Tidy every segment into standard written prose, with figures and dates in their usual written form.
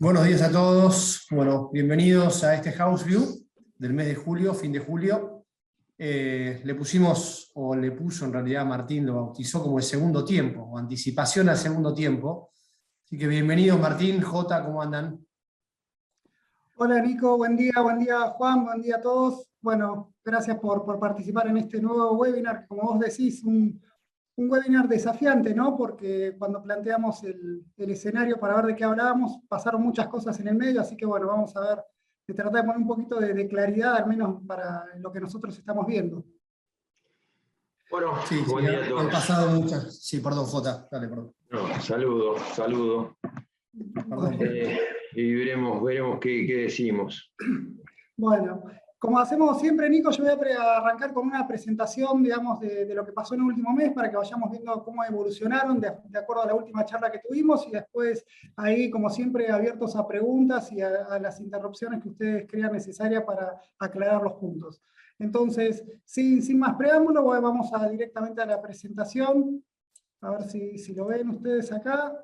Buenos días a todos. Bueno, bienvenidos a este House View del mes de julio, fin de julio. Le pusimos, o le puso en realidad Martín, lo bautizó como el segundo tiempo, o anticipación al segundo tiempo. Así que bienvenidos Martín, Jota, ¿cómo andan? Hola Nico, buen día Juan, buen día a todos. Bueno, gracias por participar en este nuevo webinar, que como vos decís, un webinar desafiante, ¿no? Porque cuando planteamos el escenario para ver de qué hablábamos, pasaron muchas cosas en el medio, así que bueno, vamos a ver, se trata de poner un poquito de claridad, al menos para lo que nosotros estamos viendo. Bueno, Sí, buen día a han todos. pasado muchas. Sí, perdón, Jota, dale, perdón. No, saludo. Perdón. Y veremos qué decimos. Bueno, como hacemos siempre, Nico, yo voy a arrancar con una presentación, digamos, de lo que pasó en el último mes para que vayamos viendo cómo evolucionaron de acuerdo a la última charla que tuvimos y después ahí, como siempre, abiertos a preguntas y a las interrupciones que ustedes crean necesarias para aclarar los puntos. Entonces, sin más preámbulo, vamos directamente a la presentación. A ver si lo ven ustedes acá.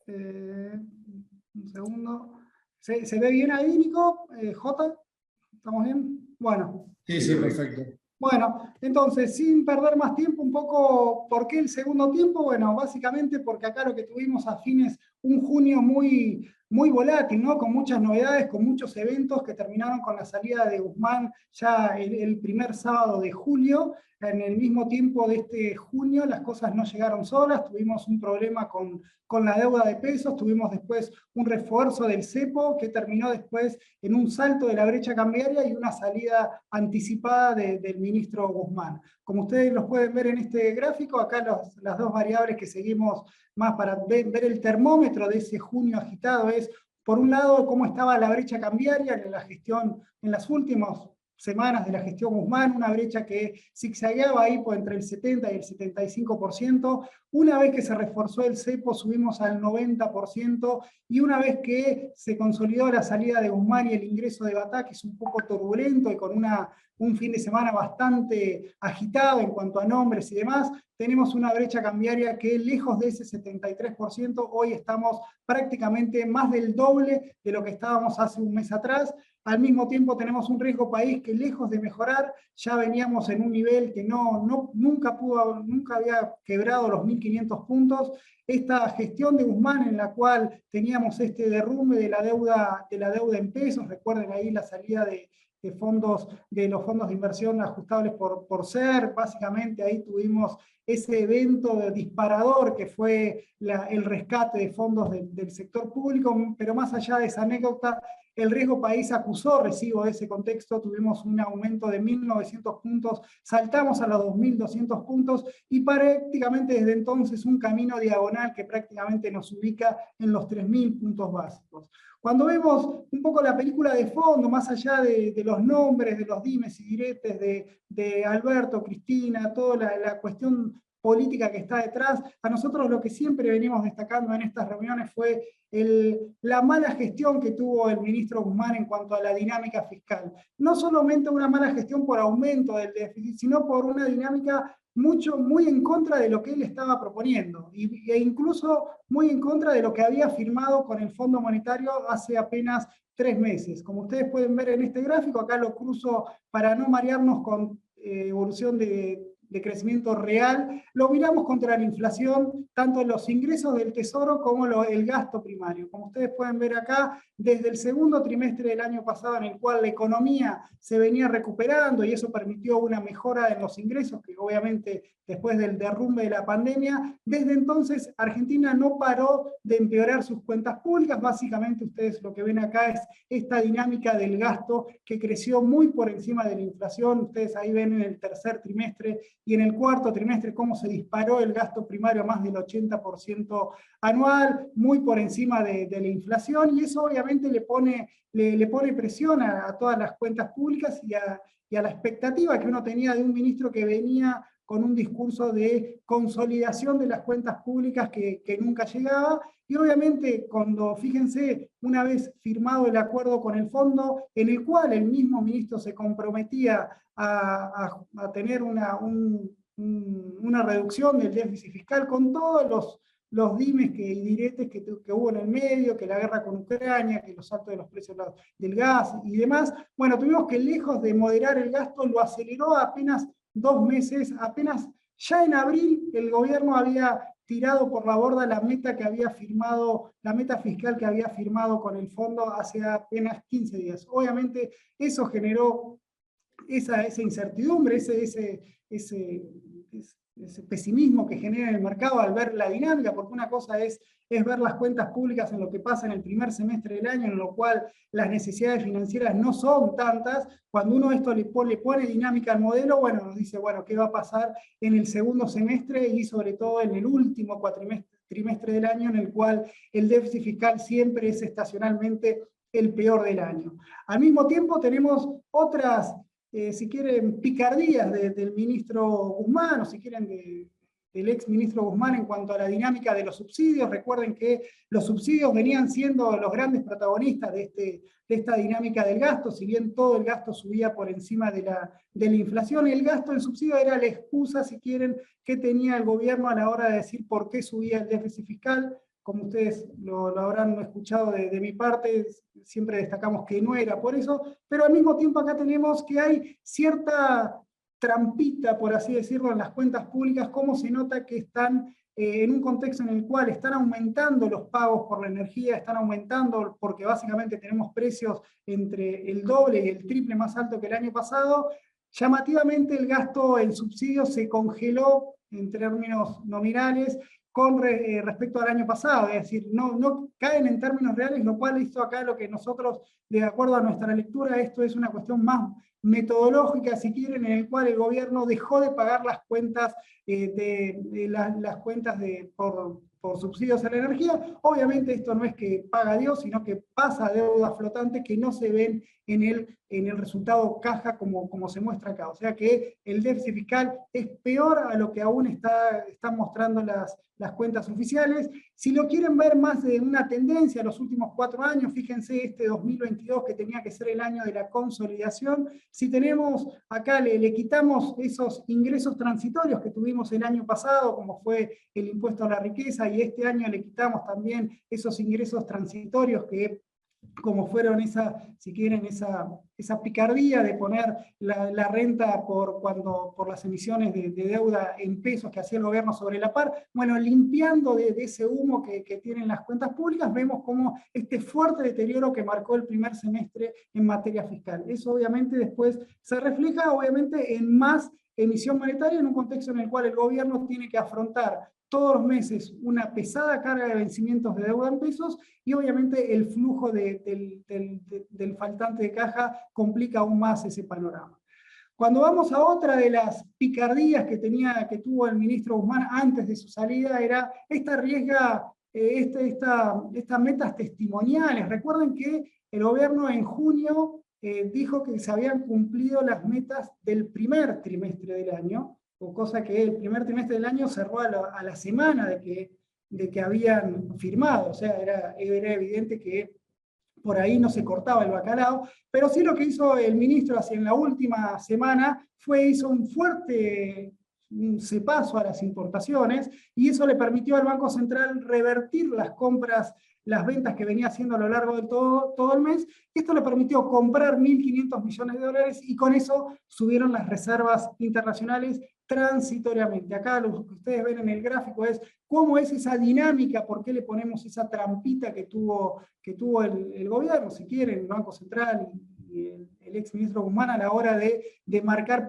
Un segundo. ¿Se ve bien ahí, Nico? Jota. ¿Estamos bien? Bueno. Sí, perfecto. Bueno, entonces, sin perder más tiempo, un poco, ¿por qué el segundo tiempo? Bueno, básicamente porque acá lo que tuvimos a fines, un junio muy volátil, ¿no? Con muchas novedades, con muchos eventos que terminaron con la salida de Guzmán ya el primer sábado de julio. En el mismo tiempo de este junio, las cosas no llegaron solas, tuvimos un problema con la deuda de pesos, tuvimos después un refuerzo del cepo que terminó después en un salto de la brecha cambiaria y una salida anticipada del ministro Guzmán. Como ustedes los pueden ver en este gráfico, acá las dos variables que seguimos más para ver el termómetro de ese junio agitado es, por un lado, cómo estaba la brecha cambiaria en la gestión, en las últimas semanas de la gestión Guzmán, una brecha que zigzagueaba ahí por entre el 70 y el 75%. Una vez que se reforzó el cepo, subimos al 90%, y una vez que se consolidó la salida de Guzmán y el ingreso de Batá, que es un poco turbulento y con un fin de semana bastante agitado en cuanto a nombres y demás, tenemos una brecha cambiaria que lejos de ese 73%, hoy estamos prácticamente más del doble de lo que estábamos hace un mes atrás. Al mismo tiempo tenemos un riesgo país que lejos de mejorar, ya veníamos en un nivel que nunca había quebrado los 1.500 puntos. Esta gestión de Guzmán en la cual teníamos este derrumbe de la deuda en pesos, recuerden ahí la salida de los fondos de inversión ajustables por SER, básicamente ahí tuvimos ese evento de disparador que fue el rescate de fondos del sector público, pero más allá de esa anécdota, el riesgo país acusó recibo de ese contexto, tuvimos un aumento de 1.900 puntos, saltamos a los 2.200 puntos y prácticamente desde entonces un camino diagonal que prácticamente nos ubica en los 3.000 puntos básicos. Cuando vemos un poco la película de fondo, más allá de los nombres, de los dimes y diretes de Alberto, Cristina, toda la cuestión política que está detrás, a nosotros lo que siempre venimos destacando en estas reuniones fue la mala gestión que tuvo el ministro Guzmán en cuanto a la dinámica fiscal. No solamente una mala gestión por aumento del déficit, sino por una dinámica muy en contra de lo que él estaba proponiendo, e incluso muy en contra de lo que había firmado con el Fondo Monetario hace apenas 3 meses. Como ustedes pueden ver en este gráfico, acá lo cruzo para no marearnos con evolución de crecimiento real, lo miramos contra la inflación, tanto los ingresos del Tesoro como el gasto primario. Como ustedes pueden ver acá, desde el segundo trimestre del año pasado, en el cual la economía se venía recuperando y eso permitió una mejora en los ingresos, que obviamente después del derrumbe de la pandemia, desde entonces Argentina no paró de empeorar sus cuentas públicas. Básicamente ustedes lo que ven acá es esta dinámica del gasto que creció muy por encima de la inflación. Ustedes ahí ven en el tercer trimestre y en el cuarto trimestre cómo se disparó el gasto primario a más del 80% anual, muy por encima de la inflación, y eso obviamente le pone presión a todas las cuentas públicas y a la expectativa que uno tenía de un ministro que venía con un discurso de consolidación de las cuentas públicas que nunca llegaba. Y obviamente fíjense, una vez firmado el acuerdo con el fondo, en el cual el mismo ministro se comprometía a tener una reducción del déficit fiscal con todos los dimes y diretes que hubo en el medio, que la guerra con Ucrania, que los saltos de los precios del gas y demás. Bueno, tuvimos que lejos de moderar el gasto, lo aceleró a apenas 2 meses, apenas ya en abril el gobierno había tirado por la borda la meta que había firmado, la meta fiscal que había firmado con el fondo hace apenas 15 días. Obviamente eso generó esa incertidumbre, ese pesimismo que genera en el mercado al ver la dinámica, porque una cosa es ver las cuentas públicas en lo que pasa en el primer semestre del año, en lo cual las necesidades financieras no son tantas. Cuando uno esto le pone dinámica al modelo, bueno, nos dice, bueno, ¿qué va a pasar en el segundo semestre y sobre todo en el último trimestre del año, en el cual el déficit fiscal siempre es estacionalmente el peor del año? Al mismo tiempo tenemos si quieren, picardías del ministro Guzmán, o si quieren del ex ministro Guzmán en cuanto a la dinámica de los subsidios. Recuerden que los subsidios venían siendo los grandes protagonistas de esta dinámica del gasto, si bien todo el gasto subía por encima de la inflación, el gasto en subsidio era la excusa, si quieren, que tenía el gobierno a la hora de decir por qué subía el déficit fiscal. Como ustedes lo habrán escuchado de mi parte, siempre destacamos que no era por eso, pero al mismo tiempo acá tenemos que hay cierta trampita, por así decirlo, en las cuentas públicas, cómo se nota que están en un contexto en el cual están aumentando los pagos por la energía, están aumentando porque básicamente tenemos precios entre el doble y el triple más alto que el año pasado. Llamativamente el gasto en subsidios se congeló en términos nominales con respecto al año pasado, es decir, no caen en términos reales, lo cual hizo acá lo que nosotros, de acuerdo a nuestra lectura, esto es una cuestión más metodológica, si quieren, en el cual el gobierno dejó de pagar las cuentas, las cuentas por subsidios a la energía. Obviamente esto no es que paga Dios, sino que pasa a deuda flotante que no se ven en el resultado caja como se muestra acá. O sea que el déficit fiscal es peor a lo que aún están mostrando las cuentas oficiales. Si lo quieren ver más de una tendencia los últimos 4 años, fíjense este 2022 que tenía que ser el año de la consolidación. Si tenemos acá, le quitamos esos ingresos transitorios que tuvimos el año pasado, como fue el impuesto a la riqueza, y este año le quitamos también esos ingresos transitorios que, como fueron si quieren, esa picardía de poner la renta por las emisiones de deuda en pesos que hacía el gobierno sobre la par. Bueno, limpiando de ese humo que tienen las cuentas públicas, vemos como este fuerte deterioro que marcó el primer semestre en materia fiscal. Eso obviamente después se refleja obviamente en más emisión monetaria en un contexto en el cual el gobierno tiene que afrontar todos los meses una pesada carga de vencimientos de deuda en pesos, y obviamente el flujo del faltante de caja complica aún más ese panorama. Cuando vamos a otra de las picardías que tuvo el ministro Guzmán antes de su salida, era estas metas testimoniales. Recuerden que el gobierno en junio dijo que se habían cumplido las metas del primer trimestre del año, o cosa que el primer trimestre del año cerró a la semana de que habían firmado. O sea, era evidente que por ahí no se cortaba el bacalao, pero sí lo que hizo el ministro en la última semana hizo un fuerte cepazo a las importaciones, y eso le permitió al Banco Central revertir las ventas que venía haciendo a lo largo de todo el mes. Esto le permitió comprar 1.500 millones de dólares, y con eso subieron las reservas internacionales transitoriamente. Acá lo que ustedes ven en el gráfico es cómo es esa dinámica, por qué le ponemos esa trampita que tuvo el gobierno, si quieren, el Banco Central y el ex ministro Guzmán, a la hora de marcar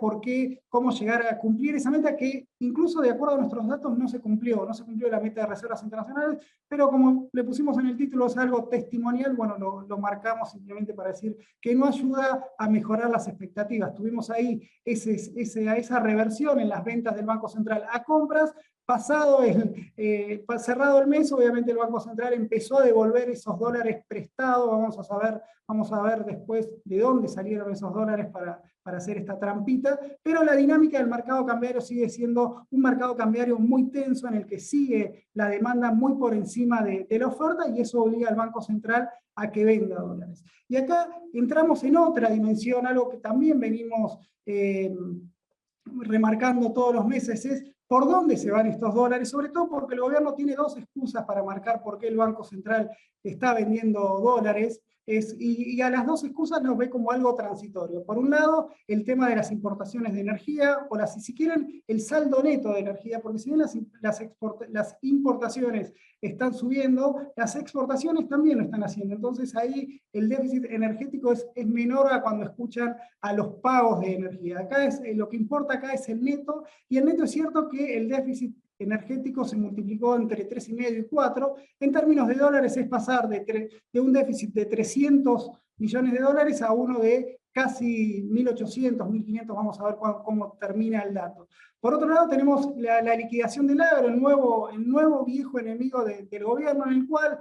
cómo llegar a cumplir esa meta que, incluso de acuerdo a nuestros datos, no se cumplió la meta de reservas internacionales, pero como le pusimos en el título, es algo testimonial, bueno, lo marcamos simplemente para decir que no ayuda a mejorar las expectativas. Tuvimos ahí esa reversión en las ventas del Banco Central a compras. Cerrado el mes, obviamente el Banco Central empezó a devolver esos dólares prestados. Vamos a ver después de dónde salieron esos dólares para hacer esta trampita, pero la dinámica del mercado cambiario sigue siendo un mercado cambiario muy tenso, en el que sigue la demanda muy por encima de la oferta, y eso obliga al Banco Central a que venda dólares. Y acá entramos en otra dimensión, algo que también venimos remarcando todos los meses, es por dónde se van estos dólares, sobre todo porque el gobierno tiene dos excusas para marcar por qué el Banco Central está vendiendo dólares, y a las dos excusas nos ve como algo transitorio. Por un lado, el tema de las importaciones de energía, o si quieren, el saldo neto de energía, porque si bien las importaciones están subiendo, las exportaciones también lo están haciendo. Entonces ahí el déficit energético es menor a cuando escuchan a los pagos de energía. Acá lo que importa acá es el neto, y el neto es cierto que el déficit energético se multiplicó entre 3,5 y 4. En términos de dólares es pasar de un déficit de 300 millones de dólares a uno de casi 1.800, 1.500, vamos a ver cómo termina el dato. Por otro lado tenemos la liquidación del agro, el nuevo viejo enemigo del gobierno, en el cual,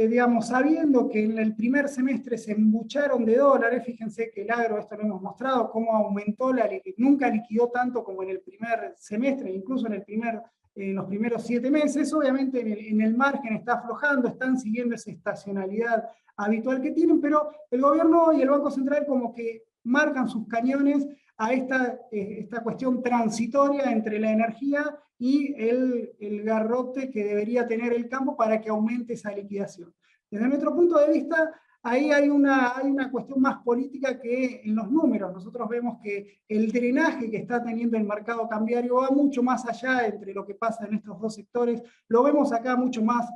digamos, sabiendo que en el primer semestre se embucharon de dólares, fíjense que el agro, esto lo hemos mostrado, cómo aumentó, nunca liquidó tanto como en el primer semestre, incluso en los primeros 7 meses, obviamente en el margen está aflojando, están siguiendo esa estacionalidad habitual que tienen, pero el gobierno y el Banco Central como que marcan sus cañones a esta cuestión transitoria entre la energía y el garrote que debería tener el campo para que aumente esa liquidación. Desde nuestro punto de vista, ahí hay una cuestión más política que en los números. Nosotros vemos que el drenaje que está teniendo el mercado cambiario va mucho más allá entre lo que pasa en estos dos sectores. Lo vemos acá mucho más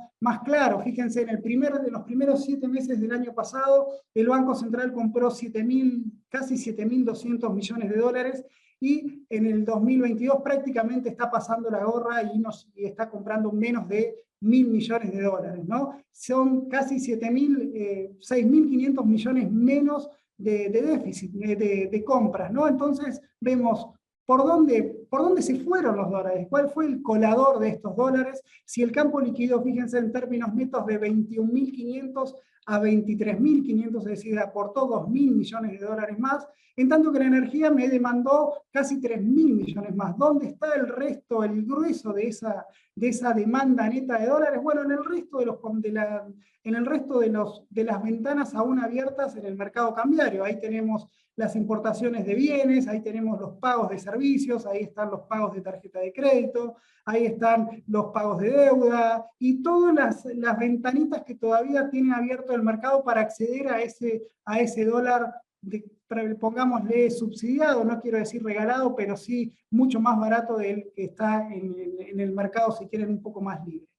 claro. Fíjense, de los primeros 7 meses del año pasado, el Banco Central compró casi 7.200 millones de dólares, y en el 2022 prácticamente está pasando la gorra y está comprando menos de 1.000 millones de dólares, ¿no? Son casi 6.500 millones menos de déficit, de compras, ¿no? Entonces vemos por dónde se fueron los dólares, cuál fue el colador de estos dólares. Si el campo liquidó, fíjense, en términos netos de 21.500 a 23.500, es decir, aportó 2.000 millones de dólares más, en tanto que la energía me demandó casi 3.000 millones más. ¿Dónde está el resto, el grueso de esa demanda neta de dólares? Bueno, en el resto de las ventanas aún abiertas en el mercado cambiario. Ahí tenemos las importaciones de bienes, ahí tenemos los pagos de servicios, ahí están los pagos de tarjeta de crédito, ahí están los pagos de deuda, y todas las ventanitas que todavía tiene abierto el mercado para acceder a ese dólar, pongámosle subsidiado, no quiero decir regalado, pero sí mucho más barato del que está en el mercado, si quieren, un poco más libre.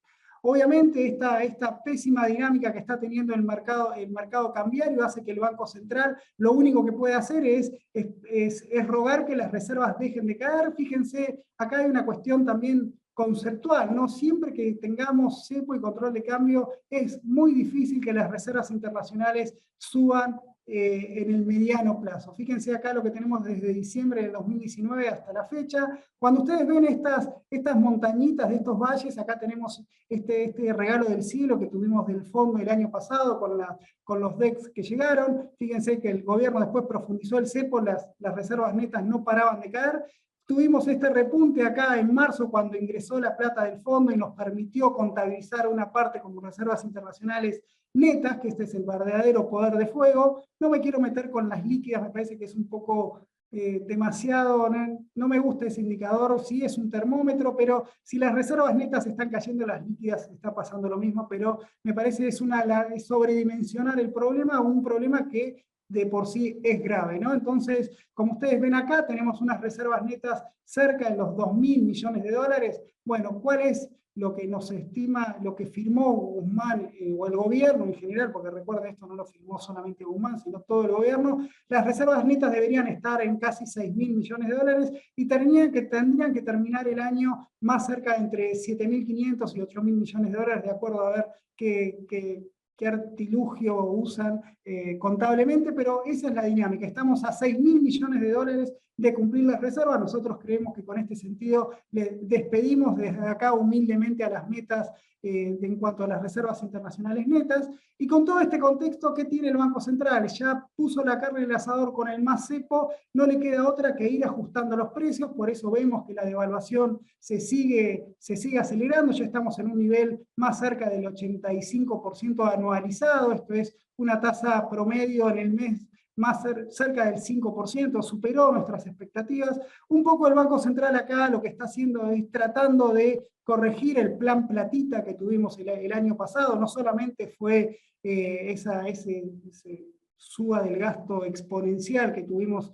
Obviamente esta pésima dinámica que está teniendo el mercado cambiario hace que el Banco Central lo único que puede hacer es rogar que las reservas dejen de caer. Fíjense, acá hay una cuestión también conceptual, ¿no? Siempre que tengamos cepo y control de cambio, es muy difícil que las reservas internacionales suban en el mediano plazo. Fíjense acá lo que tenemos desde diciembre del 2019 hasta la fecha. Cuando ustedes ven estas montañitas de estos valles, acá tenemos este regalo del cielo que tuvimos del fondo el año pasado con los DEX que llegaron. Fíjense que el gobierno después profundizó el cepo, las reservas netas no paraban de caer. Tuvimos este repunte acá en marzo cuando ingresó la plata del fondo y nos permitió contabilizar una parte como reservas internacionales netas, que este es el verdadero poder de fuego. No me quiero meter con las líquidas, me parece que es un poco demasiado, no me gusta ese indicador, sí es un termómetro, pero si las reservas netas están cayendo, las líquidas está pasando lo mismo, pero me parece que es sobredimensionar el problema, un problema que de por sí es grave, ¿no? Entonces, como ustedes ven acá, tenemos unas reservas netas cerca de los 2.000 millones de dólares. Bueno, ¿cuál es lo que nos estima, lo que firmó Guzmán o el gobierno en general? Porque recuerden, esto no lo firmó solamente Guzmán, sino todo el gobierno. Las reservas netas deberían estar en casi 6.000 millones de dólares y tendrían que terminar el año más cerca de entre 7.500 y 8.000 millones de dólares, de acuerdo a ver qué artilugio usan contablemente, pero esa es la dinámica. Estamos a 6.000 millones de dólares de cumplir las reservas. Nosotros creemos que con este sentido le despedimos desde acá humildemente a las metas en cuanto a las reservas internacionales netas. Y con todo este contexto, ¿qué tiene el Banco Central? Ya puso la carne en el asador con el más cepo, no le queda otra que ir ajustando los precios, por eso vemos que la devaluación se sigue acelerando, ya estamos en un nivel más cerca del 85% anualizado, esto es una tasa promedio en el mes cerca del 5%, superó nuestras expectativas. Un poco el Banco Central acá lo que está haciendo es tratando de corregir el plan platita que tuvimos el año pasado. No solamente fue ese suba del gasto exponencial que tuvimos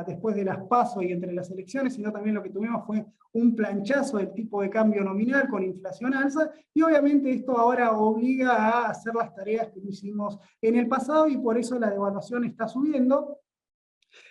después de las PASO y entre las elecciones, sino también lo que tuvimos fue un planchazo del tipo de cambio nominal con inflación alza, y obviamente esto ahora obliga a hacer las tareas que no hicimos en el pasado, y por eso la devaluación está subiendo.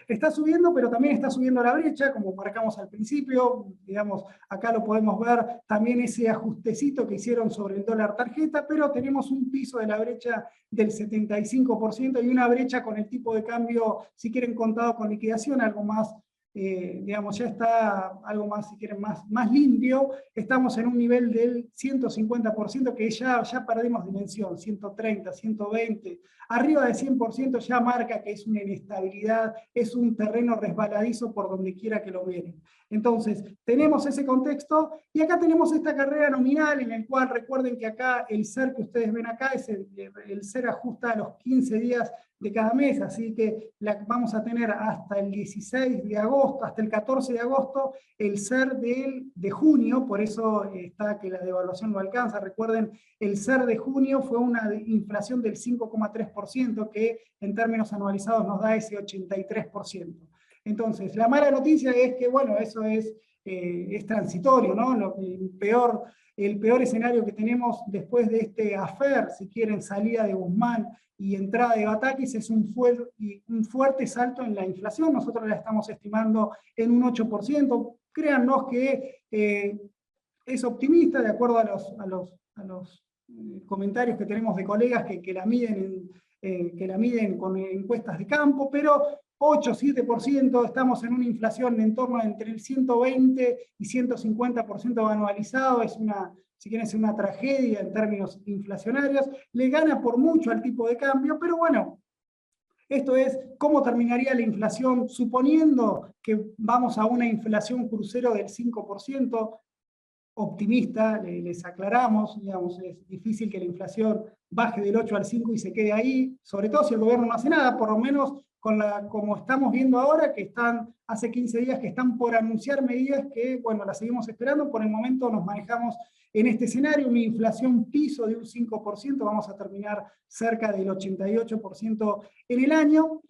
Está subiendo, pero también está subiendo la brecha, como marcamos al principio, digamos, acá lo podemos ver también ese ajustecito que hicieron sobre el dólar tarjeta, pero tenemos un piso de la brecha del 75% y una brecha con el tipo de cambio, si quieren contado con liquidación, algo más, digamos, ya está algo más, si quieren, más limpio. Estamos en un nivel del 150% que ya perdimos dimensión, 130, 120, arriba de 100% ya marca que es una inestabilidad, es un terreno resbaladizo por donde quiera que lo miren. Entonces, tenemos ese contexto, y acá tenemos esta carrera nominal en el cual recuerden que acá el SER que ustedes ven acá es el SER ajusta a los 15 días de cada mes, así que vamos a tener hasta el 16 de agosto, hasta el 14 de agosto, el SER de junio, por eso está que la devaluación no alcanza. Recuerden, el SER de junio fue una inflación del 5,3%, que en términos anualizados nos da ese 83%. Entonces, la mala noticia es que, bueno, eso es transitorio, ¿no? El peor escenario que tenemos después de este affair, si quieren, salida de Guzmán y entrada de Batakis, es un fuerte salto en la inflación. Nosotros la estamos estimando en un 8%. Créannos que es optimista, de acuerdo a los comentarios que tenemos de colegas que la miden con encuestas de campo, pero 8, 7%, estamos en una inflación en torno entre el 120 y 150% anualizado, si quieren, es una tragedia en términos inflacionarios, le gana por mucho al tipo de cambio, pero bueno, esto es cómo terminaría la inflación, suponiendo que vamos a una inflación crucero del 5%, optimista, les aclaramos, digamos, es difícil que la inflación baje del 8 al 5 y se quede ahí, sobre todo si el gobierno no hace nada, por lo menos como estamos viendo ahora, que hace 15 días que están por anunciar medidas que, bueno, las seguimos esperando. Por el momento nos manejamos en este escenario, una inflación piso de un 5%, vamos a terminar cerca del 88% en el año.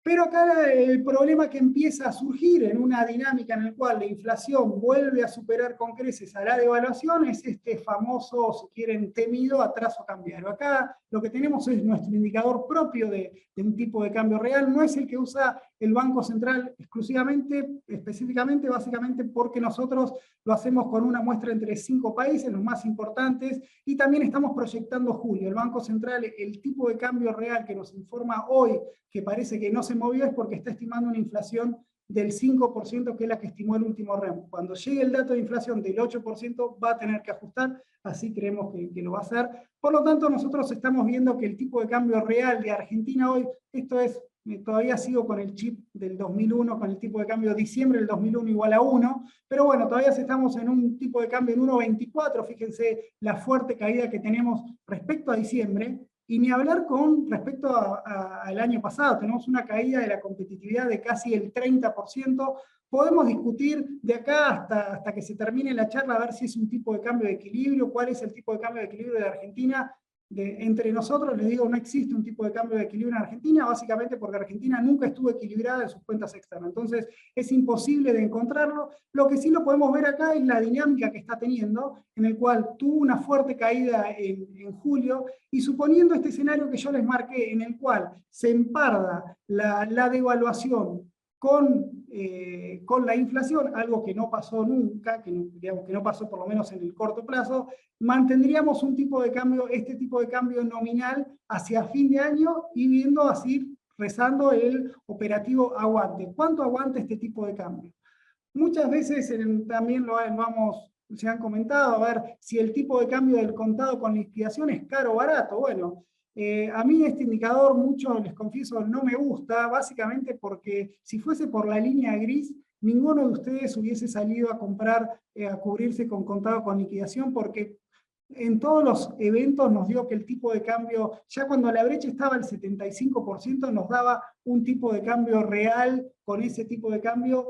Pero acá el problema que empieza a surgir en una dinámica en la cual la inflación vuelve a superar con creces a la devaluación es este famoso, si quieren, temido atraso cambiario. Acá lo que tenemos es nuestro indicador propio de un tipo de cambio real, no es el que usa el Banco Central exclusivamente, específicamente, básicamente porque nosotros lo hacemos con una muestra entre 5 países, los más importantes, y también estamos proyectando julio. El Banco Central, el tipo de cambio real que nos informa hoy, que parece que no se movió, es porque está estimando una inflación del 5%, que es la que estimó el último REM. Cuando llegue el dato de inflación del 8%, va a tener que ajustar, así creemos que lo va a hacer. Por lo tanto, nosotros estamos viendo que el tipo de cambio real de Argentina hoy, esto es, todavía sigo con el chip del 2001, con el tipo de cambio de diciembre del 2001 igual a 1, pero bueno, todavía estamos en un tipo de cambio en 1.24, fíjense la fuerte caída que tenemos respecto a diciembre, y ni hablar con respecto al año pasado, tenemos una caída de la competitividad de casi el 30%, podemos discutir de acá hasta que se termine la charla a ver si es un tipo de cambio de equilibrio, cuál es el tipo de cambio de equilibrio de Argentina. Entre nosotros, les digo, no existe un tipo de cambio de equilibrio en Argentina, básicamente porque Argentina nunca estuvo equilibrada en sus cuentas externas, entonces es imposible de encontrarlo. Lo que sí lo podemos ver acá es la dinámica que está teniendo, en el cual tuvo una fuerte caída en julio, y suponiendo este escenario que yo les marqué, en el cual se emparda la devaluación con la inflación, algo que no pasó nunca, digamos que no pasó por lo menos en el corto plazo, mantendríamos un tipo de cambio, este tipo de cambio nominal hacia fin de año, y viendo así, rezando el operativo aguante. ¿Cuánto aguanta este tipo de cambio? Muchas veces también se han comentado, a ver si el tipo de cambio del contado con liquidación es caro o barato. Bueno, a mí este indicador mucho, les confieso, no me gusta, básicamente porque si fuese por la línea gris, ninguno de ustedes hubiese salido a comprar, a cubrirse con contado con liquidación, porque en todos los eventos nos dio que el tipo de cambio, ya cuando la brecha estaba al 75%, nos daba un tipo de cambio real con ese tipo de cambio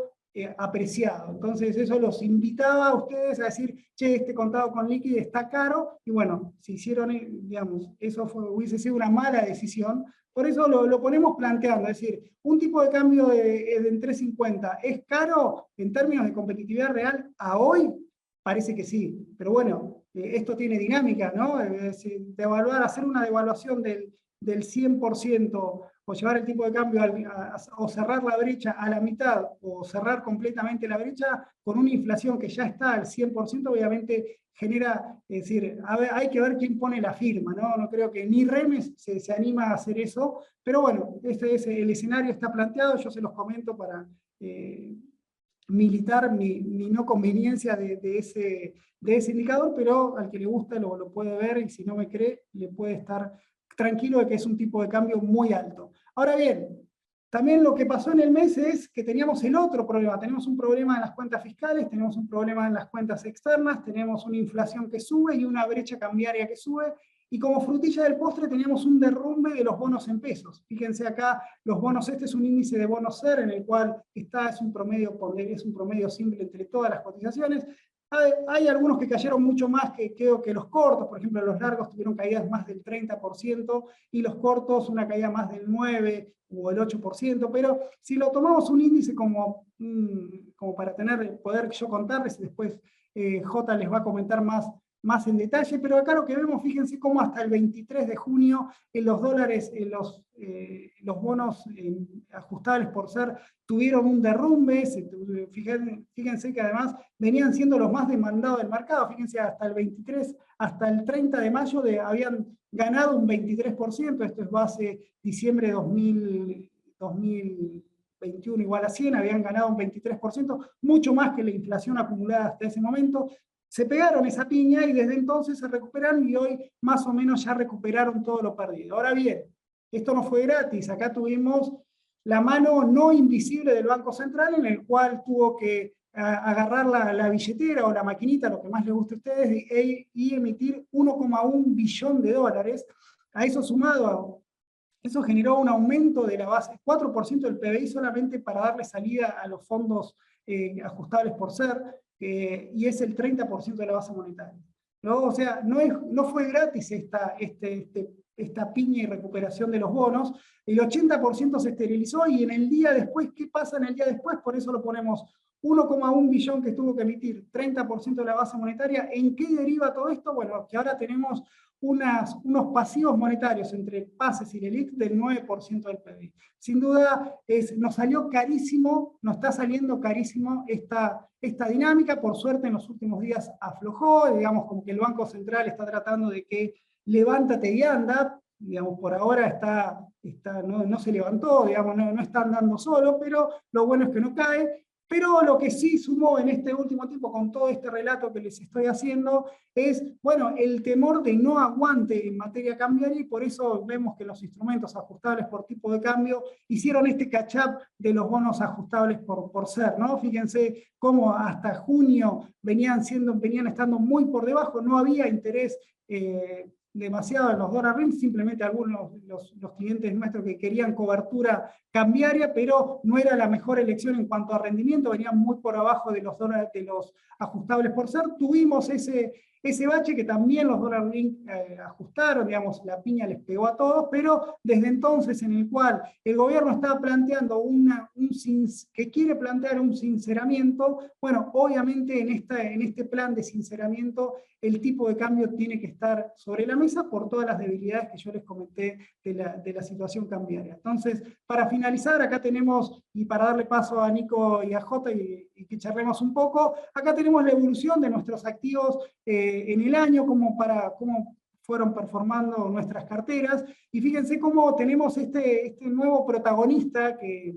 apreciado. Entonces eso los invitaba a ustedes a decir, che, este contado con liquidez está caro, y bueno, si hicieron, digamos, eso hubiese sido una mala decisión. Por eso lo ponemos planteando, es decir, un tipo de cambio en 3.50, ¿es caro en términos de competitividad real a hoy? Parece que sí, pero bueno, esto tiene dinámica, ¿no? Devaluar, hacer una devaluación del 100%, o llevar el tipo de cambio o cerrar la brecha a la mitad, o cerrar completamente la brecha con una inflación que ya está al 100%, obviamente genera, es decir, hay que ver quién pone la firma, ¿no? No creo que ni Remes se anima a hacer eso, pero bueno, el escenario está planteado, yo se los comento para militar mi no conveniencia de ese indicador, pero al que le gusta lo puede ver, y si no me cree, le puede estar tranquilo de que es un tipo de cambio muy alto. Ahora bien, también lo que pasó en el mes es que teníamos el otro problema. Tenemos un problema en las cuentas fiscales, tenemos un problema en las cuentas externas, tenemos una inflación que sube y una brecha cambiaria que sube, y como frutilla del postre teníamos un derrumbe de los bonos en pesos. Fíjense acá, los bonos, este es un índice de bonos SER, en el cual es un promedio simple entre todas las cotizaciones. Hay algunos que cayeron mucho más que los cortos, por ejemplo, los largos tuvieron caídas más del 30%, y los cortos una caída más del 9% o el 8%, pero si lo tomamos un índice como para poder yo contarles, y después J les va a comentar más en detalle, pero acá lo que vemos, fíjense cómo hasta el 23 de junio en los dólares, los bonos ajustables por SER tuvieron un derrumbe. Fíjense que además venían siendo los más demandados del mercado. Fíjense, hasta el 30 de mayo habían ganado un 23%, esto es base diciembre de 2021 igual a 100, habían ganado un 23%, mucho más que la inflación acumulada hasta ese momento. Se pegaron esa piña y desde entonces se recuperaron, y hoy más o menos ya recuperaron todo lo perdido. Ahora bien, esto no fue gratis. Acá tuvimos la mano no invisible del Banco Central, en el cual tuvo que agarrar la billetera o la maquinita, lo que más les guste a ustedes, y emitir 1,1 billón de dólares. A eso sumado, eso generó un aumento de la base, 4% del PBI solamente para darle salida a los fondos ajustables por SER, y es el 30% de la base monetaria, ¿no? O sea, no fue gratis esta piña y recuperación de los bonos. El 80% se esterilizó, y en el día después, ¿qué pasa en el día después? Por eso lo ponemos 1,1 billón que tuvo que emitir, 30% de la base monetaria. ¿En qué deriva todo esto? Bueno, que ahora tenemos unos pasivos monetarios entre pases y LELIQ del 9% del PBI. Sin duda, nos salió carísimo, nos está saliendo carísimo esta dinámica. Por suerte en los últimos días aflojó, digamos, como que el Banco Central está tratando de que levántate y anda, digamos, por ahora no se levantó, digamos, no está andando solo, pero lo bueno es que no cae. Pero lo que sí sumó en este último tiempo, con todo este relato que les estoy haciendo, es, bueno, el temor de no aguante en materia cambiaria, y por eso vemos que los instrumentos ajustables por tipo de cambio hicieron este catch-up de los bonos ajustables por SER, ¿no? Fíjense cómo hasta junio venían estando muy por debajo, no había interés demasiado en los dollar rinks, simplemente algunos los clientes nuestros que querían cobertura cambiaria, pero no era la mejor elección en cuanto a rendimiento, venían muy por abajo de los ajustables por SER. Tuvimos ese bache que también los dólar link ajustaron, digamos, la piña les pegó a todos, pero desde entonces, en el cual el gobierno estaba planteando que quiere plantear un sinceramiento, bueno, obviamente en este plan de sinceramiento el tipo de cambio tiene que estar sobre la mesa por todas las debilidades que yo les comenté de la situación cambiaria. Entonces, para finalizar, acá tenemos, y para darle paso a Nico y a Jota y que charlemos un poco, acá tenemos la evolución de nuestros activos en el año, cómo fueron performando nuestras carteras, y fíjense cómo tenemos este nuevo protagonista que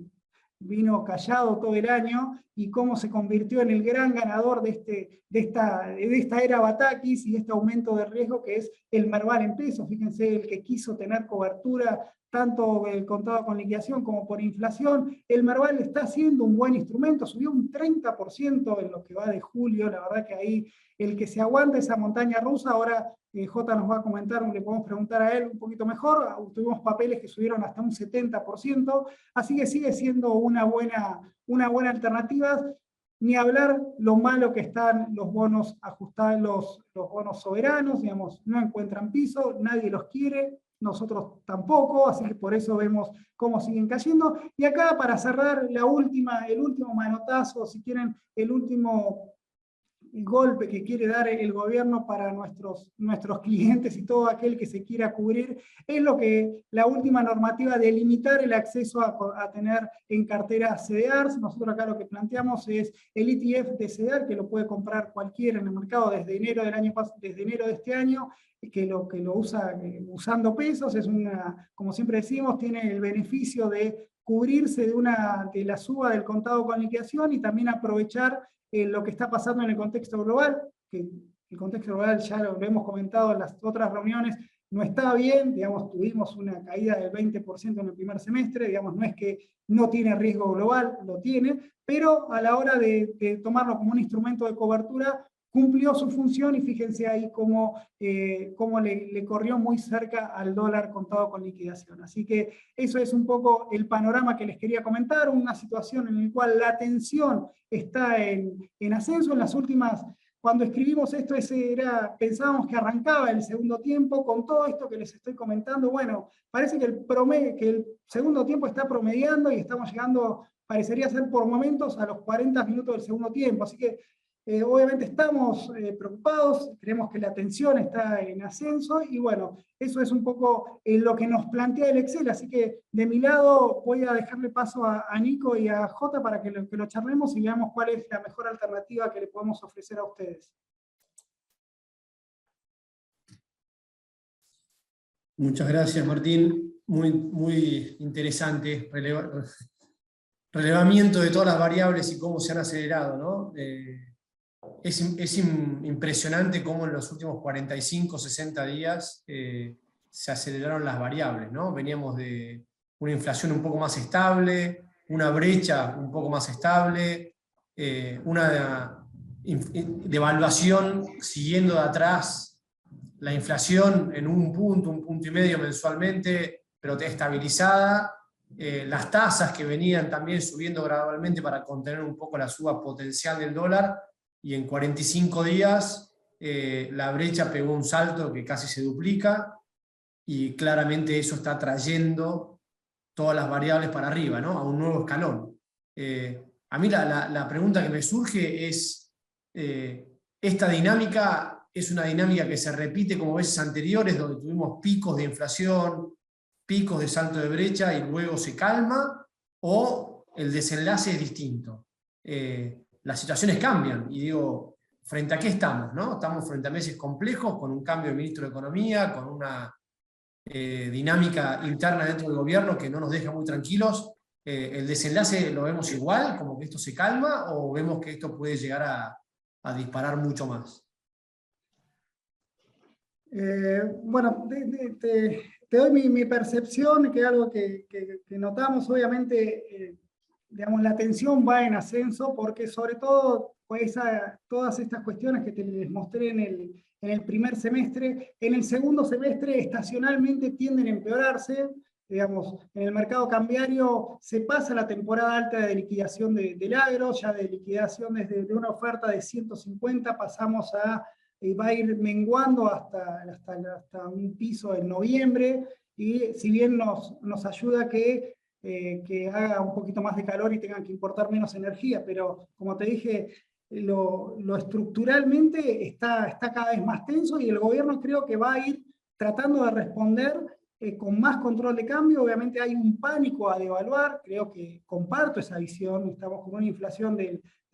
vino callado todo el año, y cómo se convirtió en el gran ganador de esta era Batakis y de este aumento de riesgo, que es el Merval en pesos. Fíjense, el que quiso tener cobertura tanto el contado con liquidación como por inflación. El Merval está siendo un buen instrumento, subió un 30% en lo que va de julio, la verdad que ahí el que se aguanta esa montaña rusa, ahora Jota nos va a comentar, le podemos preguntar a él un poquito mejor, tuvimos papeles que subieron hasta un 70%, así que sigue siendo una buena alternativa. Ni hablar lo malo que están los bonos ajustados, los bonos soberanos, digamos, no encuentran piso, nadie los quiere, nosotros tampoco, así que por eso vemos cómo siguen cayendo. Y acá, para cerrar el último manotazo, si quieren, el último golpe que quiere dar el gobierno para nuestros clientes y todo aquel que se quiera cubrir, es la última normativa de limitar el acceso a tener en cartera CDRs. Nosotros acá lo que planteamos es el ETF de CDR, que lo puede comprar cualquiera en el mercado desde enero de este año, que lo usa usando pesos, como siempre decimos, tiene el beneficio de cubrirse de la suba del contado con liquidación y también aprovechar lo que está pasando en el contexto global, que el contexto global ya lo hemos comentado en las otras reuniones, no está bien, digamos, tuvimos una caída del 20% en el primer semestre, digamos, no es que no tiene riesgo global, lo tiene, pero a la hora de tomarlo como un instrumento de cobertura, cumplió su función y fíjense ahí cómo le corrió muy cerca al dólar contado con liquidación. Así que eso es un poco el panorama que les quería comentar, una situación en la cual la tensión está en ascenso. En las últimas, cuando escribimos esto, pensábamos que arrancaba el segundo tiempo, con todo esto que les estoy comentando, bueno, parece que el segundo tiempo está promediando y estamos llegando, parecería ser por momentos, a los 40 minutos del segundo tiempo, así que obviamente estamos preocupados, creemos que la tensión está en ascenso y bueno, eso es un poco lo que nos plantea el Excel, así que de mi lado voy a dejarle paso a Nico y a Jota para que lo charlemos y veamos cuál es la mejor alternativa que le podemos ofrecer a ustedes. Muchas gracias, Martín. Muy interesante relevamiento de todas las variables y cómo se han acelerado, ¿no? Es impresionante cómo en los últimos 45, 60 días se aceleraron las variables, ¿no? Veníamos de una inflación un poco más estable, una brecha un poco más estable, una devaluación siguiendo de atrás la inflación en un punto y medio mensualmente, pero estabilizada, las tasas que venían también subiendo gradualmente para contener un poco la suba potencial del dólar, y en 45 días la brecha pegó un salto que casi se duplica, y claramente eso está trayendo todas las variables para arriba, ¿no? A un nuevo escalón. A mí la pregunta que me surge es, ¿esta dinámica es una dinámica que se repite como veces anteriores, donde tuvimos picos de inflación, picos de salto de brecha y luego se calma, o el desenlace es distinto? Las situaciones cambian, y digo, ¿frente a qué estamos? ¿No? Estamos frente a meses complejos, con un cambio de ministro de Economía, con una dinámica interna dentro del gobierno que no nos deja muy tranquilos. ¿El desenlace lo vemos igual, como que esto se calma, o vemos que esto puede llegar a disparar mucho más? Bueno, te doy mi percepción, que es algo que notamos, obviamente, digamos, la tensión va en ascenso, porque sobre todo pues, todas estas cuestiones que les mostré en el primer semestre, en el segundo semestre estacionalmente tienden a empeorarse. Digamos, en el mercado cambiario se pasa la temporada alta de liquidación del agro, ya de liquidación desde una oferta de 150 pasamos va a ir menguando hasta un piso en noviembre, y si bien nos ayuda que haga un poquito más de calor y tengan que importar menos energía, pero como te dije, lo estructuralmente está cada vez más tenso, y el gobierno creo que va a ir tratando de responder con más control de cambio. Obviamente hay un pánico a devaluar, creo que comparto esa visión, estamos con una inflación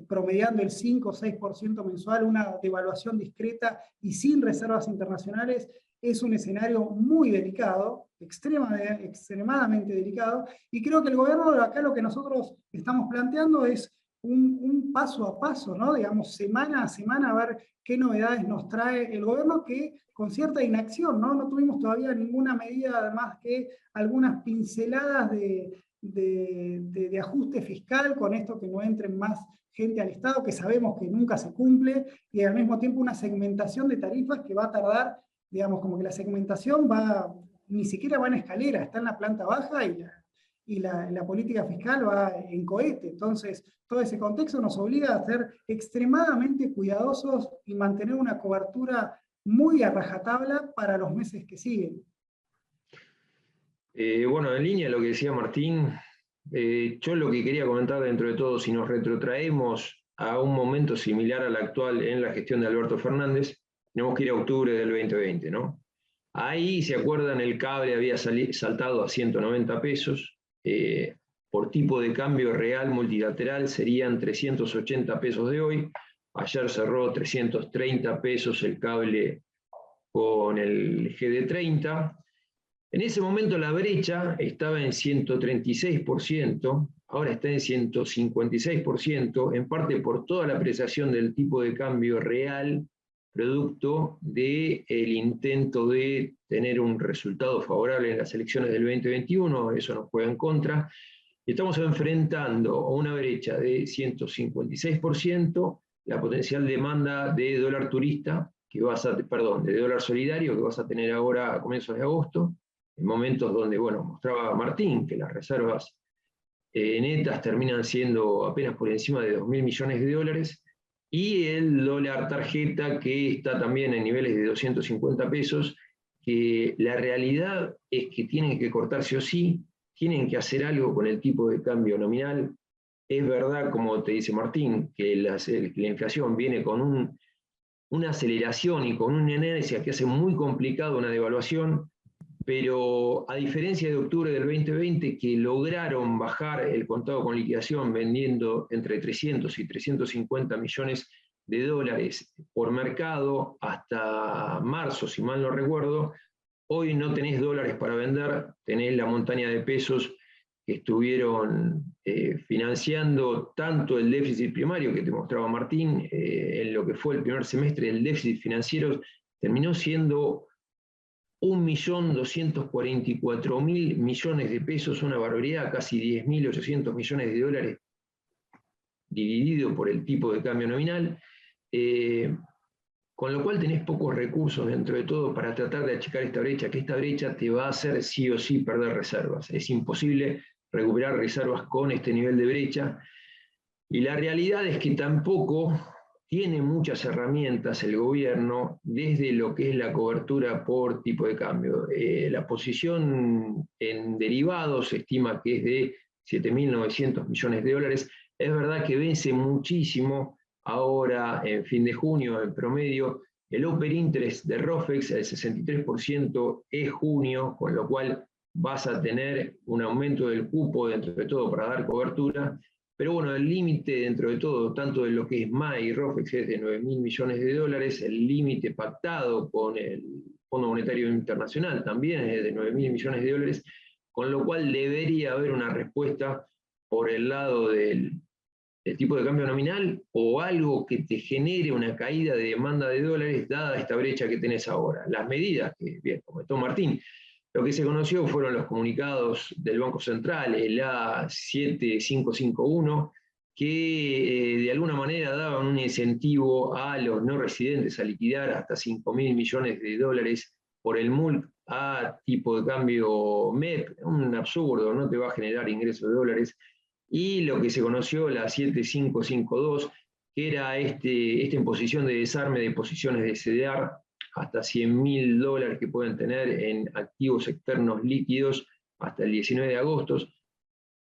promediando el 5 o 6% mensual, una devaluación discreta y sin reservas internacionales, es un escenario muy delicado, extremadamente delicado, y creo que el gobierno acá lo que nosotros estamos planteando es un paso a paso, ¿no? Digamos, semana a semana, a ver qué novedades nos trae el gobierno, que con cierta inacción, ¿no? No tuvimos todavía ninguna medida, además que algunas pinceladas de ajuste fiscal, con esto que no entren más gente al Estado, que sabemos que nunca se cumple, y al mismo tiempo una segmentación de tarifas que va a tardar, digamos, como que la segmentación ni siquiera va en escalera, está en la planta baja y la política fiscal va en cohete. Entonces, todo ese contexto nos obliga a ser extremadamente cuidadosos y mantener una cobertura muy a rajatabla para los meses que siguen. Bueno, en línea a lo que decía Martín, yo lo que quería comentar dentro de todo, si nos retrotraemos a un momento similar al actual en la gestión de Alberto Fernández, tenemos que ir a octubre del 2020, ¿no? Ahí, ¿se acuerdan? El cable había saltado a 190 pesos, por tipo de cambio real multilateral serían 380 pesos de hoy, ayer cerró 330 pesos el cable con el GD30, en ese momento la brecha estaba en 136%, ahora está en 156%, en parte por toda la apreciación del tipo de cambio real, producto del intento de tener un resultado favorable en las elecciones del 2021, eso nos juega en contra. Estamos enfrentando a una brecha de 156%, la potencial demanda de dólar turista, de dólar solidario que vas a tener ahora a comienzos de agosto, en momentos donde, bueno, mostraba Martín que las reservas netas terminan siendo apenas por encima de 2.000 millones de dólares, y el dólar tarjeta que está también en niveles de 250 pesos, que la realidad es que tienen que cortar sí o sí, tienen que hacer algo con el tipo de cambio nominal. Es verdad, como te dice Martín, que la inflación viene con una aceleración y con una inercia que hace muy complicado una devaluación, pero a diferencia de octubre del 2020, que lograron bajar el contado con liquidación vendiendo entre 300 y 350 millones de dólares por mercado hasta marzo, si mal no recuerdo, hoy no tenés dólares para vender, tenés la montaña de pesos que estuvieron financiando tanto el déficit primario que te mostraba Martín, en lo que fue el primer semestre, el déficit financiero terminó siendo 1.244.000 millones de pesos, una barbaridad, casi 10.800 millones de dólares, dividido por el tipo de cambio nominal, con lo cual tenés pocos recursos dentro de todo para tratar de achicar esta brecha, que esta brecha te va a hacer sí o sí perder reservas. Es imposible recuperar reservas con este nivel de brecha, y la realidad es que tampoco tiene muchas herramientas el gobierno desde lo que es la cobertura por tipo de cambio. La posición en derivados se estima que es de 7.900 millones de dólares. Es verdad que vence muchísimo ahora en fin de junio, en promedio. El open interest de ROFEX, el 63% es junio, con lo cual vas a tener un aumento del cupo dentro de todo para dar cobertura. Pero bueno, el límite dentro de todo, tanto de lo que es MAI y ROFEX, es de 9.000 millones de dólares, el límite pactado con el Fondo Monetario Internacional también es de 9.000 millones de dólares, con lo cual debería haber una respuesta por el lado del tipo de cambio nominal, o algo que te genere una caída de demanda de dólares dada esta brecha que tenés ahora. Las medidas que, bien, comentó Martín, lo que se conoció fueron los comunicados del Banco Central, el A7551, que de alguna manera daban un incentivo a los no residentes a liquidar hasta 5.000 millones de dólares por el MULC a tipo de cambio MEP, un absurdo, no te va a generar ingresos de dólares. Y lo que se conoció, la 7552, que era esta imposición de desarme de posiciones de CDR, hasta 100.000 dólares que pueden tener en activos externos líquidos hasta el 19 de agosto,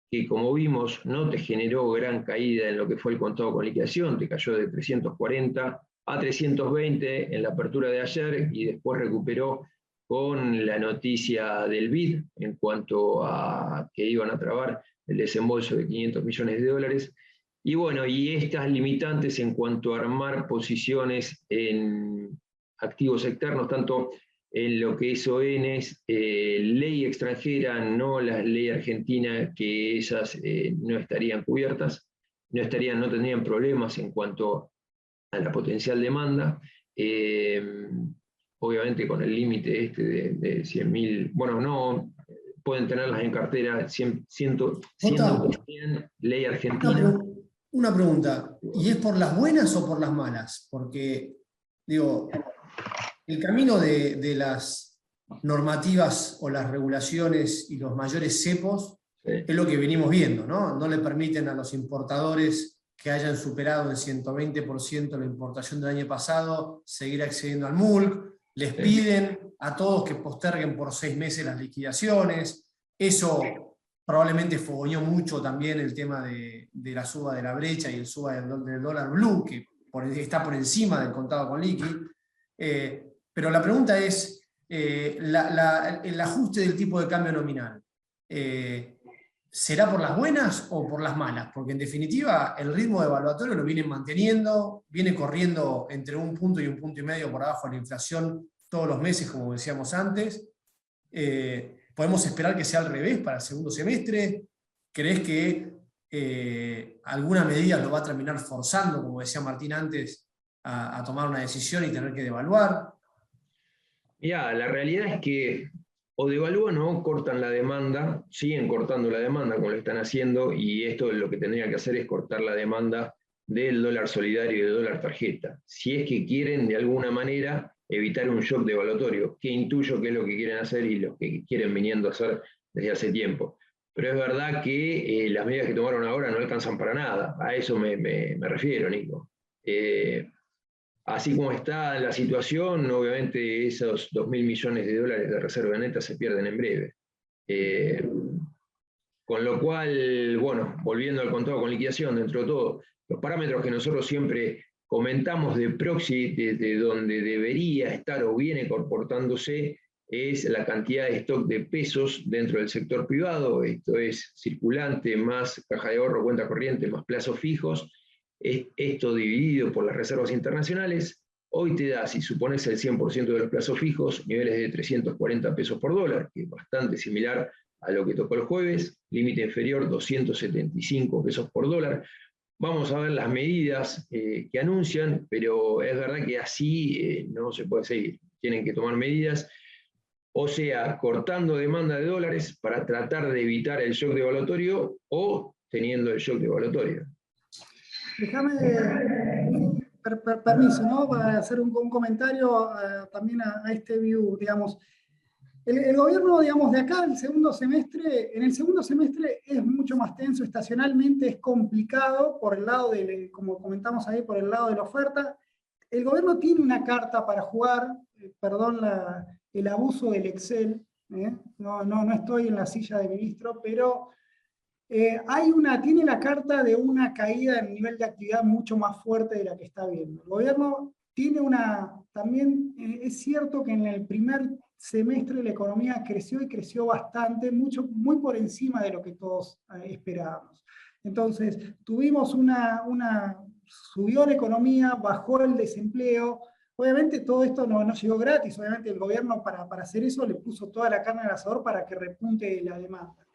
que como vimos no te generó gran caída en lo que fue el contado con liquidación, te cayó de 340 a 320 en la apertura de ayer, y después recuperó con la noticia del BID en cuanto a que iban a trabar el desembolso de 500 millones de dólares. Y bueno, y estas limitantes en cuanto a armar posiciones en activos externos, tanto en lo que es ONs, ley extranjera, no la ley argentina, que esas no estarían cubiertas. no tendrían problemas en cuanto a la potencial demanda. Obviamente con el límite de 100.000, bueno, no pueden tenerlas en cartera siendo ley argentina. Una pregunta, ¿y es por las buenas o por las malas? Porque, digo, el camino de las normativas o las regulaciones y los mayores cepos es lo que venimos viendo, ¿no? No le permiten a los importadores que hayan superado en 120% la importación del año pasado seguir accediendo al MULC, les piden a todos que posterguen por 6 meses las liquidaciones. Eso probablemente fogoneó mucho también el tema de la suba de la brecha y el suba del dólar blue, que está por encima del contado con liqui. Pero la pregunta es, el ajuste del tipo de cambio nominal, ¿será por las buenas o por las malas? Porque en definitiva el ritmo devaluatorio lo vienen manteniendo, viene corriendo entre 1 punto y 1,5 puntos por abajo de la inflación todos los meses, como decíamos antes. ¿Podemos esperar que sea al revés para el segundo semestre? ¿Crees que alguna medida lo va a terminar forzando, como decía Martín antes, a tomar una decisión y tener que devaluar? Mirá, la realidad es que o devalúan o cortan la demanda, siguen cortando la demanda como lo están haciendo, y esto lo que tendría que hacer es cortar la demanda del dólar solidario y del dólar tarjeta, si es que quieren de alguna manera evitar un shock devaluatorio, que intuyo que es lo que quieren hacer y lo que quieren viniendo a hacer desde hace tiempo. Pero es verdad que las medidas que tomaron ahora no alcanzan para nada, a eso me refiero, Nico. Así como está la situación, obviamente esos 2.000 millones de dólares de reserva neta se pierden en breve. Con lo cual, bueno, volviendo al contado con liquidación, dentro de todo, los parámetros que nosotros siempre comentamos de proxy, de donde debería estar o viene comportándose, es la cantidad de stock de pesos dentro del sector privado, esto es circulante más caja de ahorro, cuenta corriente, más plazos fijos. Esto dividido por las reservas internacionales, hoy te da, si supones el 100% de los plazos fijos, niveles de 340 pesos por dólar, que es bastante similar a lo que tocó el jueves, límite inferior 275 pesos por dólar. Vamos a ver las medidas que anuncian, pero es verdad que así no se puede seguir. Tienen que tomar medidas, o sea, cortando demanda de dólares para tratar de evitar el shock devaluatorio o teniendo el shock devaluatorio. Déjame, permiso, ¿no? Para hacer un comentario también a este view, digamos. El gobierno, digamos, de acá, en el segundo semestre es mucho más tenso, estacionalmente es complicado por el lado como comentamos ahí, por el lado de la oferta. El gobierno tiene una carta para jugar, perdón el abuso del Excel, no estoy en la silla de ministro, pero tiene la carta de una caída en nivel de actividad mucho más fuerte de la que está viendo. El gobierno tiene también es cierto que en el primer semestre la economía creció y creció bastante, muy por encima de lo que todos esperábamos. Entonces, tuvimos subió la economía, bajó el desempleo. Obviamente todo esto no llegó gratis, obviamente el gobierno para hacer eso le puso toda la carne al asador para que repunte la demanda.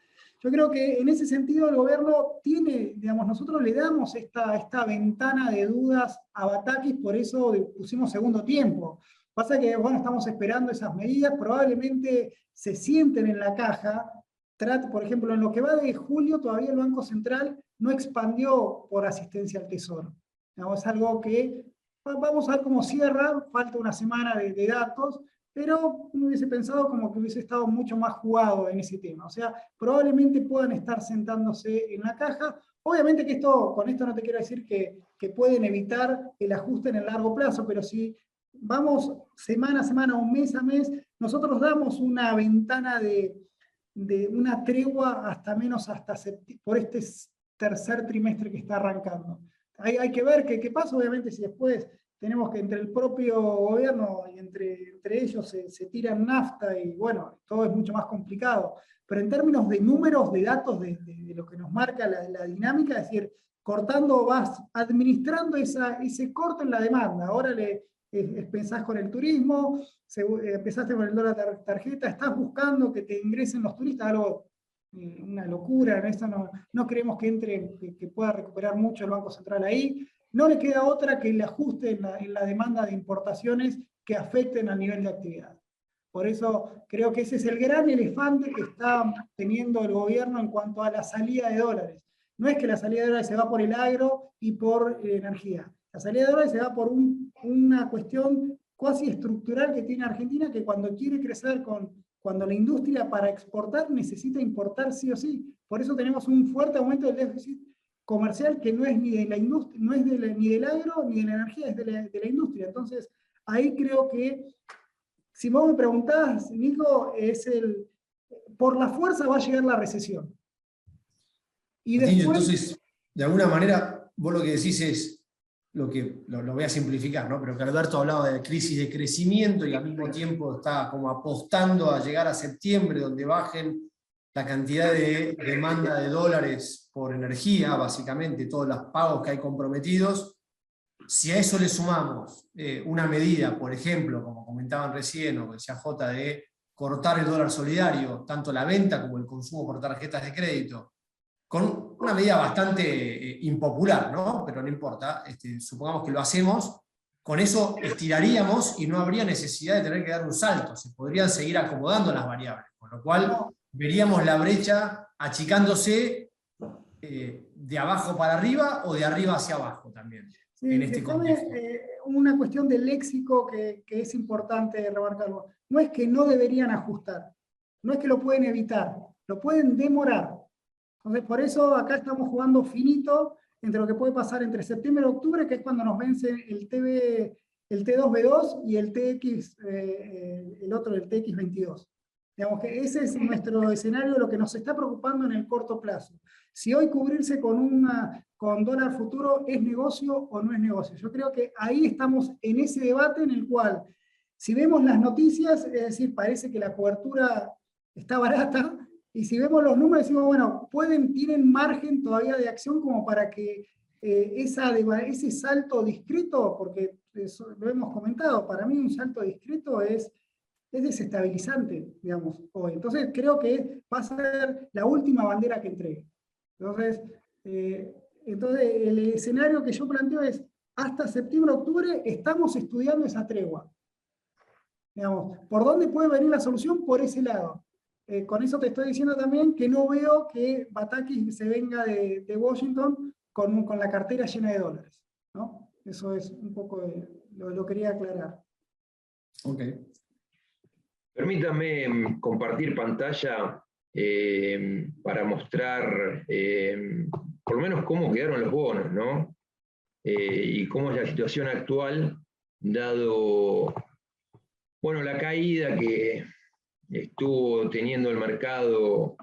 Yo creo que en ese sentido el gobierno tiene, digamos, nosotros le damos esta ventana de dudas a Batakis, por eso pusimos segundo tiempo. Pasa que, bueno, estamos esperando esas medidas, probablemente se sienten en la caja. Por ejemplo, en lo que va de julio, todavía el Banco Central no expandió por asistencia al Tesoro. Es algo que vamos a ver cómo cierra, falta una semana de datos, pero uno hubiese pensado como que hubiese estado mucho más jugado en ese tema. O sea, probablemente puedan estar sentándose en la caja. Obviamente que con esto no te quiero decir que pueden evitar el ajuste en el largo plazo, pero si vamos semana a semana o mes a mes, nosotros damos una ventana de una tregua por este tercer trimestre que está arrancando. Hay que ver qué pasa, obviamente, si después tenemos que entre el propio gobierno y entre ellos se tiran nafta y bueno, todo es mucho más complicado. Pero en términos de números, de datos, de lo que nos marca la dinámica, es decir, vas administrando ese corte en la demanda. Ahora pensás con el turismo, empezaste con el dólar tarjeta, estás buscando que te ingresen los turistas, algo una locura, en esto no creemos que entre, que pueda recuperar mucho el Banco Central ahí. No le queda otra que el ajuste en la demanda de importaciones que afecten al nivel de actividad. Por eso creo que ese es el gran elefante que está teniendo el gobierno en cuanto a la salida de dólares. No es que la salida de dólares se va por el agro y por energía. La salida de dólares se va por una cuestión casi estructural que tiene Argentina, que cuando quiere crecer, cuando la industria para exportar necesita importar sí o sí. Por eso tenemos un fuerte aumento del déficit comercial que no es ni de la industria, no es ni del agro ni de la energía, es de la industria. Entonces, ahí creo que, si vos me preguntás, Nico, por la fuerza va a llegar la recesión. Y Martín, después, entonces, de alguna manera, vos lo que decís es, lo voy a simplificar, ¿no? Pero que Alberto hablaba de crisis de crecimiento y al mismo tiempo está como apostando a llegar a septiembre, donde bajen la cantidad de demanda de dólares por energía, básicamente todos los pagos que hay comprometidos. Si a eso le sumamos una medida, por ejemplo, como comentaban recién, o que decía J, de cortar el dólar solidario, tanto la venta como el consumo por tarjetas de crédito, con una medida bastante impopular, ¿no? Pero no importa, supongamos que lo hacemos, con eso estiraríamos y no habría necesidad de tener que dar un salto, se podrían seguir acomodando las variables, con lo cual veríamos la brecha achicándose de abajo para arriba o de arriba hacia abajo también. sí, En este contexto. una cuestión de léxico que es importante remarcarlo. No es que no deberían ajustar, no es que lo pueden evitar, lo pueden demorar. Entonces, por eso acá estamos jugando finito entre lo que puede pasar entre septiembre y octubre, que es cuando nos vence el T2B2 y el TX, el otro, el TX22. Digamos que ese es nuestro escenario, lo que nos está preocupando en el corto plazo. Si hoy cubrirse con dólar futuro es negocio o no es negocio. Yo creo que ahí estamos en ese debate en el cual, si vemos las noticias, es decir, parece que la cobertura está barata, y si vemos los números decimos, bueno, tienen margen todavía de acción como para que ese salto discreto, porque eso lo hemos comentado, para mí un salto discreto es desestabilizante, digamos, hoy. Entonces creo que va a ser la última bandera que entregue. Entonces el escenario que yo planteo es, hasta septiembre-octubre estamos estudiando esa tregua. Digamos, ¿por dónde puede venir la solución? Por ese lado. Con eso te estoy diciendo también que no veo que Batakis se venga de Washington con la cartera llena de dólares, ¿no? Eso es un poco, lo quería aclarar. Ok. Permítame compartir pantalla para mostrar por lo menos cómo quedaron los bonos, ¿no? Y cómo es la situación actual, dado, bueno, la caída que estuvo teniendo el mercado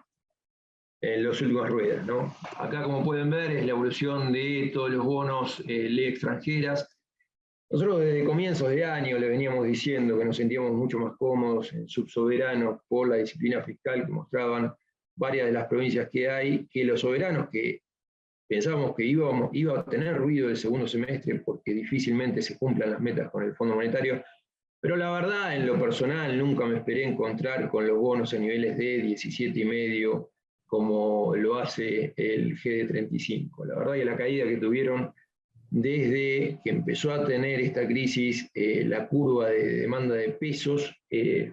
en las últimas ruedas, ¿no? Acá, como pueden ver, es la evolución de todos los bonos LE extranjeras. Nosotros desde comienzos de año le veníamos diciendo que nos sentíamos mucho más cómodos en subsoberanos por la disciplina fiscal que mostraban varias de las provincias que hay, que los soberanos que pensábamos que iba a tener ruido el segundo semestre porque difícilmente se cumplan las metas con el Fondo Monetario, pero la verdad, en lo personal, nunca me esperé encontrar con los bonos a niveles de 17,5 como lo hace el GD35. La verdad que la caída que tuvieron desde que empezó a tener esta crisis, la curva de demanda de pesos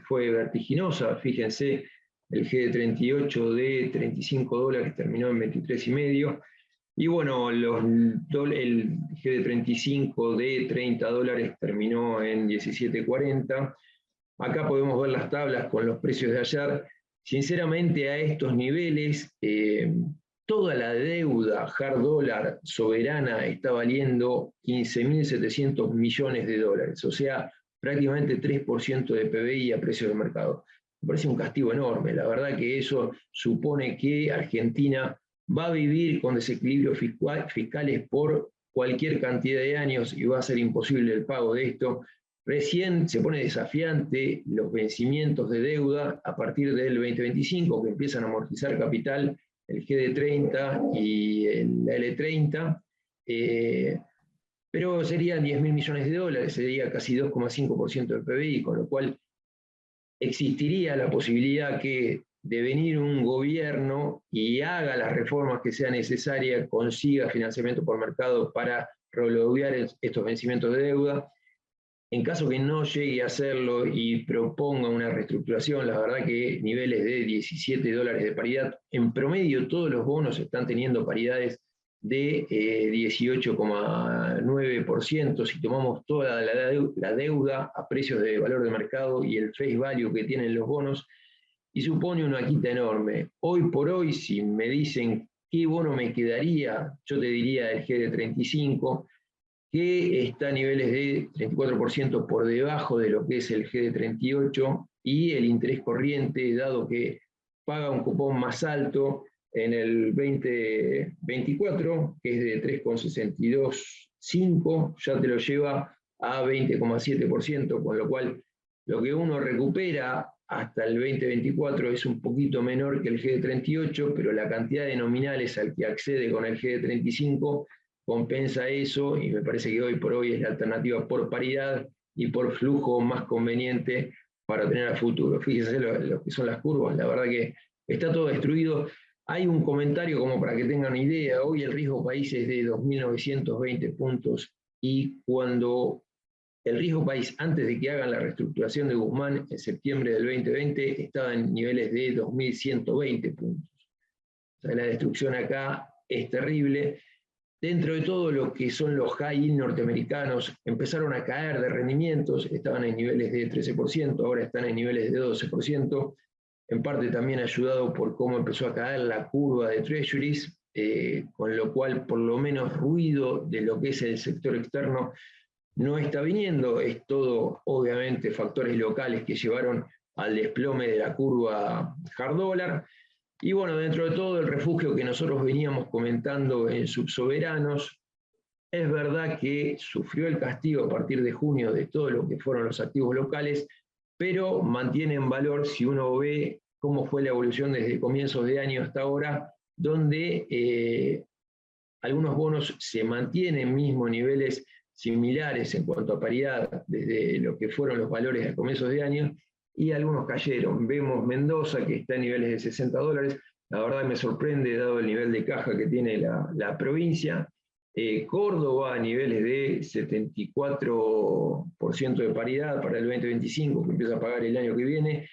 fue vertiginosa. Fíjense, el GD38 de 35 dólares terminó en 23,5. Y bueno, el GD35 de 30 dólares terminó en 17,40. Acá podemos ver las tablas con los precios de ayer. Sinceramente, a estos niveles, toda la deuda hard dólar soberana está valiendo 15.700 millones de dólares, o sea, prácticamente 3% de PBI a precio de mercado. Me parece un castigo enorme. La verdad que eso supone que Argentina va a vivir con desequilibrios fiscales por cualquier cantidad de años y va a ser imposible el pago de esto. Recién se pone desafiante los vencimientos de deuda a partir del 2025, que empiezan a amortizar capital el GD30 y el L30, pero serían 10.000 millones de dólares, sería casi 2,5% del PBI, con lo cual existiría la posibilidad que de venir un gobierno y haga las reformas que sean necesarias, consiga financiamiento por mercado para prolongar estos vencimientos de deuda. En caso que no llegue a hacerlo y proponga una reestructuración, la verdad que niveles de $17 de paridad, en promedio todos los bonos están teniendo paridades de 18,9%, si tomamos toda la deuda a precios de valor de mercado y el face value que tienen los bonos, y supone una quita enorme. Hoy por hoy, si me dicen qué bono me quedaría, yo te diría el GD35, que está a niveles de 34% por debajo de lo que es el GD38, y el interés corriente, dado que paga un cupón más alto en el 2024, que es de 3,625, ya te lo lleva a 20,7%, con lo cual lo que uno recupera hasta el 2024 es un poquito menor que el GD38, pero la cantidad de nominales al que accede con el GD35 compensa eso, y me parece que hoy por hoy es la alternativa por paridad y por flujo más conveniente para tener a futuro. Fíjense lo que son las curvas, la verdad que está todo destruido. Hay un comentario como para que tengan idea: hoy el riesgo país es de 2.920 puntos, y cuando el riesgo país, antes de que hagan la reestructuración de Guzmán en septiembre del 2020, estaba en niveles de 2.120 puntos. O sea, la destrucción acá es terrible. Dentro de todo lo que son los high yield norteamericanos, empezaron a caer de rendimientos, estaban en niveles de 13%, ahora están en niveles de 12%, en parte también ayudado por cómo empezó a caer la curva de treasuries, con lo cual por lo menos ruido de lo que es el sector externo no está viniendo. Es todo obviamente factores locales que llevaron al desplome de la curva hard dólar. Y bueno, dentro de todo el refugio que nosotros veníamos comentando en subsoberanos, es verdad que sufrió el castigo a partir de junio de todo lo que fueron los activos locales, pero mantiene en valor si uno ve cómo fue la evolución desde comienzos de año hasta ahora, donde algunos bonos se mantienen en mismos niveles similares en cuanto a paridad desde lo que fueron los valores a comienzos de año, y algunos cayeron. Vemos Mendoza, que está en niveles de $60, la verdad me sorprende dado el nivel de caja que tiene la provincia. Córdoba a niveles de 74% de paridad para el 2025, que empieza a pagar el año que viene.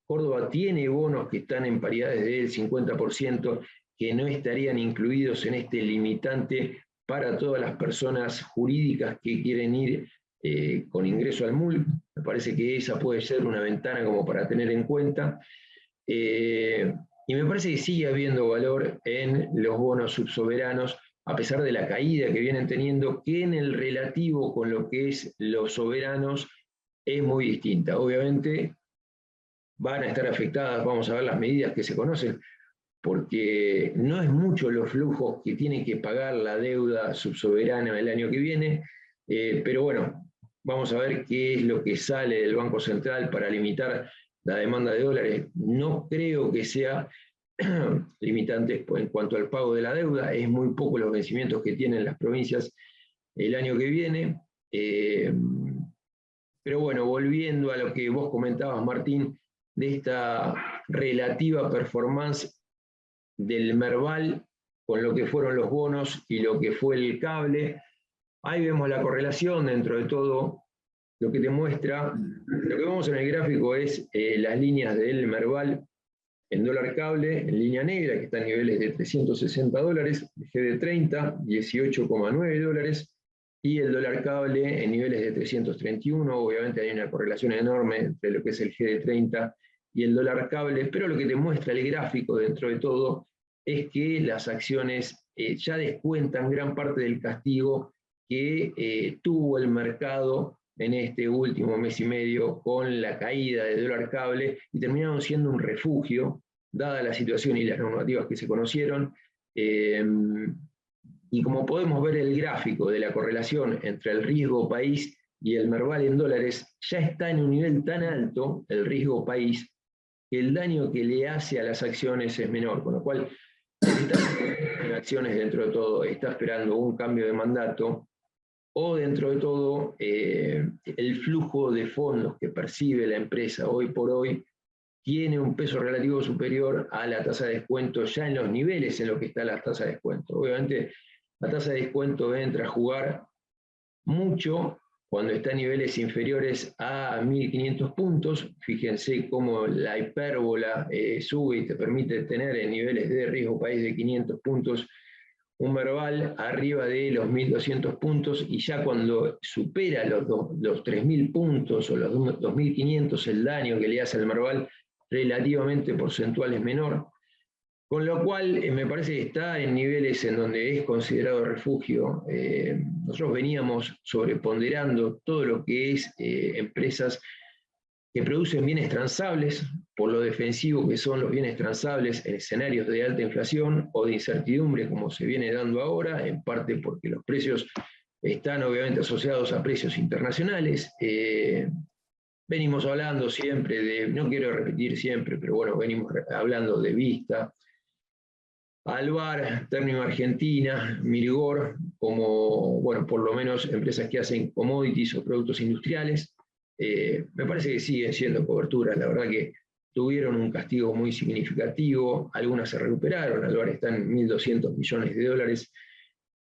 Córdoba tiene bonos que están en paridades del 50%, que no estarían incluidos en este limitante para todas las personas jurídicas que quieren ir con ingreso al MUL. Me parece que esa puede ser una ventana como para tener en cuenta. Y me parece que sigue habiendo valor en los bonos subsoberanos, a pesar de la caída que vienen teniendo, que en el relativo con lo que es los soberanos es muy distinta. Obviamente van a estar afectadas, vamos a ver las medidas que se conocen, porque no es mucho los flujos que tiene que pagar la deuda subsoberana el año que viene, pero bueno, vamos a ver qué es lo que sale del Banco Central para limitar la demanda de dólares. No creo que sea limitante en cuanto al pago de la deuda, es muy poco los vencimientos que tienen las provincias el año que viene. Pero bueno, volviendo a lo que vos comentabas, Martín, de esta relativa performance del Merval con lo que fueron los bonos y lo que fue el cable. Ahí vemos la correlación dentro de todo lo que te muestra. Lo que vemos en el gráfico es las líneas del Merval en dólar cable, en línea negra, que está en niveles de $360, GD30, $18,9, y el dólar cable en niveles de 331. Obviamente hay una correlación enorme entre lo que es el GD30 y el dólar cable, pero lo que te muestra el gráfico dentro de todo es que las acciones ya descuentan gran parte del castigo que tuvo el mercado en este último mes y medio con la caída del dólar cable, y terminaron siendo un refugio, dada la situación y las normativas que se conocieron. Y como podemos ver el gráfico de la correlación entre el riesgo país y el Merval en dólares, ya está en un nivel tan alto el riesgo país que el daño que le hace a las acciones es menor, con lo cual en acciones dentro de todo está esperando un cambio de mandato, o dentro de todo el flujo de fondos que percibe la empresa hoy por hoy tiene un peso relativo superior a la tasa de descuento ya en los niveles en los que está la tasa de descuento. Obviamente la tasa de descuento entra a jugar mucho cuando está en niveles inferiores a 1.500 puntos. Fíjense cómo la hipérbola sube y te permite tener en niveles de riesgo país de 500 puntos un Merval arriba de los 1.200 puntos, y ya cuando supera los 3.000 puntos o los 2.500, el daño que le hace al Merval relativamente porcentual es menor. Con lo cual me parece que está en niveles en donde es considerado refugio. Nosotros veníamos sobreponderando todo lo que es empresas que producen bienes transables, por lo defensivo que son los bienes transables en escenarios de alta inflación o de incertidumbre, como se viene dando ahora, en parte porque los precios están obviamente asociados a precios internacionales. Venimos hablando siempre de, no quiero repetir siempre, pero bueno, venimos hablando de Vista, Alvar, Ternium Argentina, Mirgor, como, bueno, por lo menos empresas que hacen commodities o productos industriales. Me parece que siguen siendo coberturas, la verdad que tuvieron un castigo muy significativo, algunas se recuperaron, Alvar está en 1.200 millones de dólares,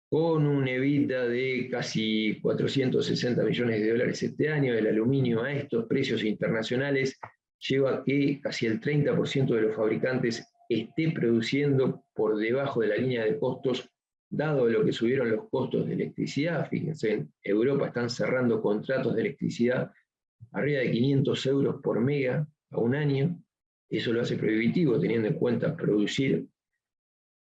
con un EBITDA de casi 460 millones de dólares este año. El aluminio a estos precios internacionales lleva a que casi el 30% de los fabricantes esté produciendo por debajo de la línea de costos, dado lo que subieron los costos de electricidad. Fíjense, en Europa están cerrando contratos de electricidad arriba de 500 euros por mega a un año. Eso lo hace prohibitivo, teniendo en cuenta producir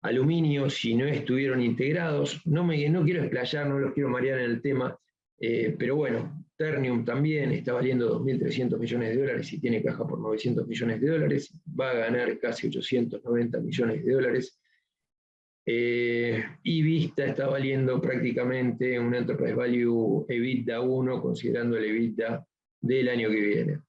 aluminio si no estuvieron integrados. No quiero explayar, no los quiero marear en el tema, pero bueno, Ternium también está valiendo 2.300 millones de dólares y tiene caja por 900 millones de dólares, va a ganar casi 890 millones de dólares. Y Vista está valiendo prácticamente un Enterprise Value EBITDA 1, considerando el EBITDA del año que viene.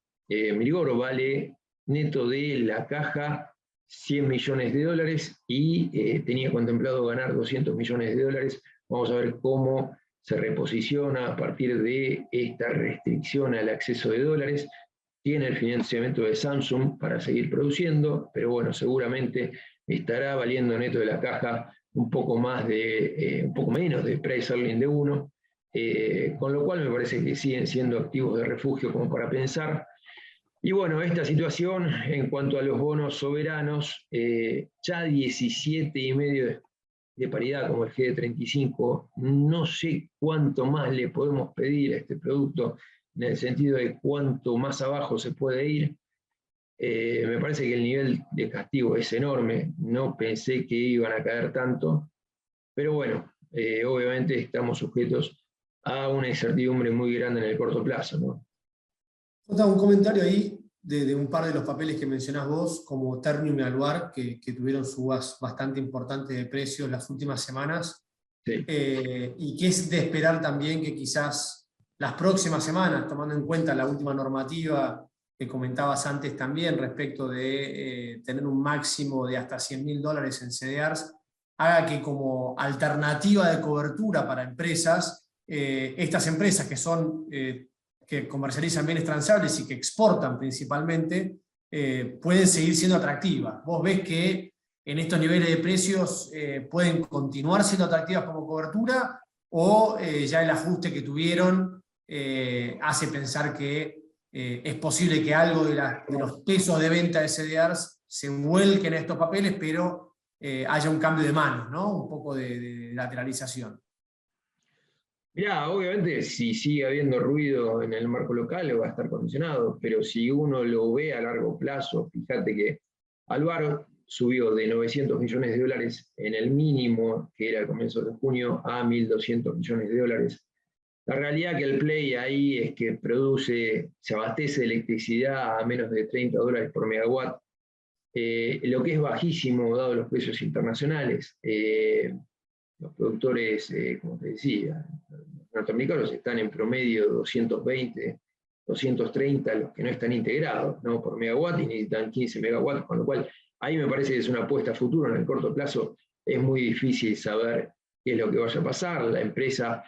Mirgor vale neto de la caja 100 millones de dólares y tenía contemplado ganar 200 millones de dólares. Vamos a ver cómo se reposiciona a partir de esta restricción al acceso de dólares. Tiene el financiamiento de Samsung para seguir produciendo, pero bueno, seguramente estará valiendo neto de la caja un poco menos de price earning de 1, con lo cual me parece que siguen siendo activos de refugio como para pensar. Y bueno, esta situación en cuanto a los bonos soberanos, ya 17,5 de paridad como el GD35, no sé cuánto más le podemos pedir a este producto, en el sentido de cuánto más abajo se puede ir. Me parece que el nivel de castigo es enorme, no pensé que iban a caer tanto, pero bueno, obviamente estamos sujetos a una incertidumbre muy grande en el corto plazo, ¿no? Un comentario ahí de un par de los papeles que mencionás vos, como Ternium y Alvar, que tuvieron subas bastante importantes de precios las últimas semanas, sí. Y que es de esperar también que quizás las próximas semanas, tomando en cuenta la última normativa que comentabas antes también respecto de tener un máximo de hasta $100.000 en CDRs, haga que como alternativa de cobertura para empresas, estas empresas que son que comercializan bienes transables y que exportan principalmente, pueden seguir siendo atractivas. Vos ves que en estos niveles de precios pueden continuar siendo atractivas como cobertura, o ya el ajuste que tuvieron hace pensar que es posible que algo de los pesos de venta de CDRs se vuelquen a estos papeles, pero haya un cambio de manos, ¿no? Un poco de lateralización. Mirá, obviamente si sigue habiendo ruido en el marco local va a estar condicionado, pero si uno lo ve a largo plazo, fíjate que Alvar subió de 900 millones de dólares en el mínimo, que era a comienzos de junio, a 1.200 millones de dólares. La realidad que el play ahí es que se abastece de electricidad a menos de 30 dólares por megawatt, lo que es bajísimo dado los precios internacionales. Los productores, como te decía, norteamericanos están en promedio 220, 230 los que no están integrados, ¿no? Por megawatt, y necesitan 15 megawatts, con lo cual ahí me parece que es una apuesta a futuro. En el corto plazo es muy difícil saber qué es lo que vaya a pasar. La empresa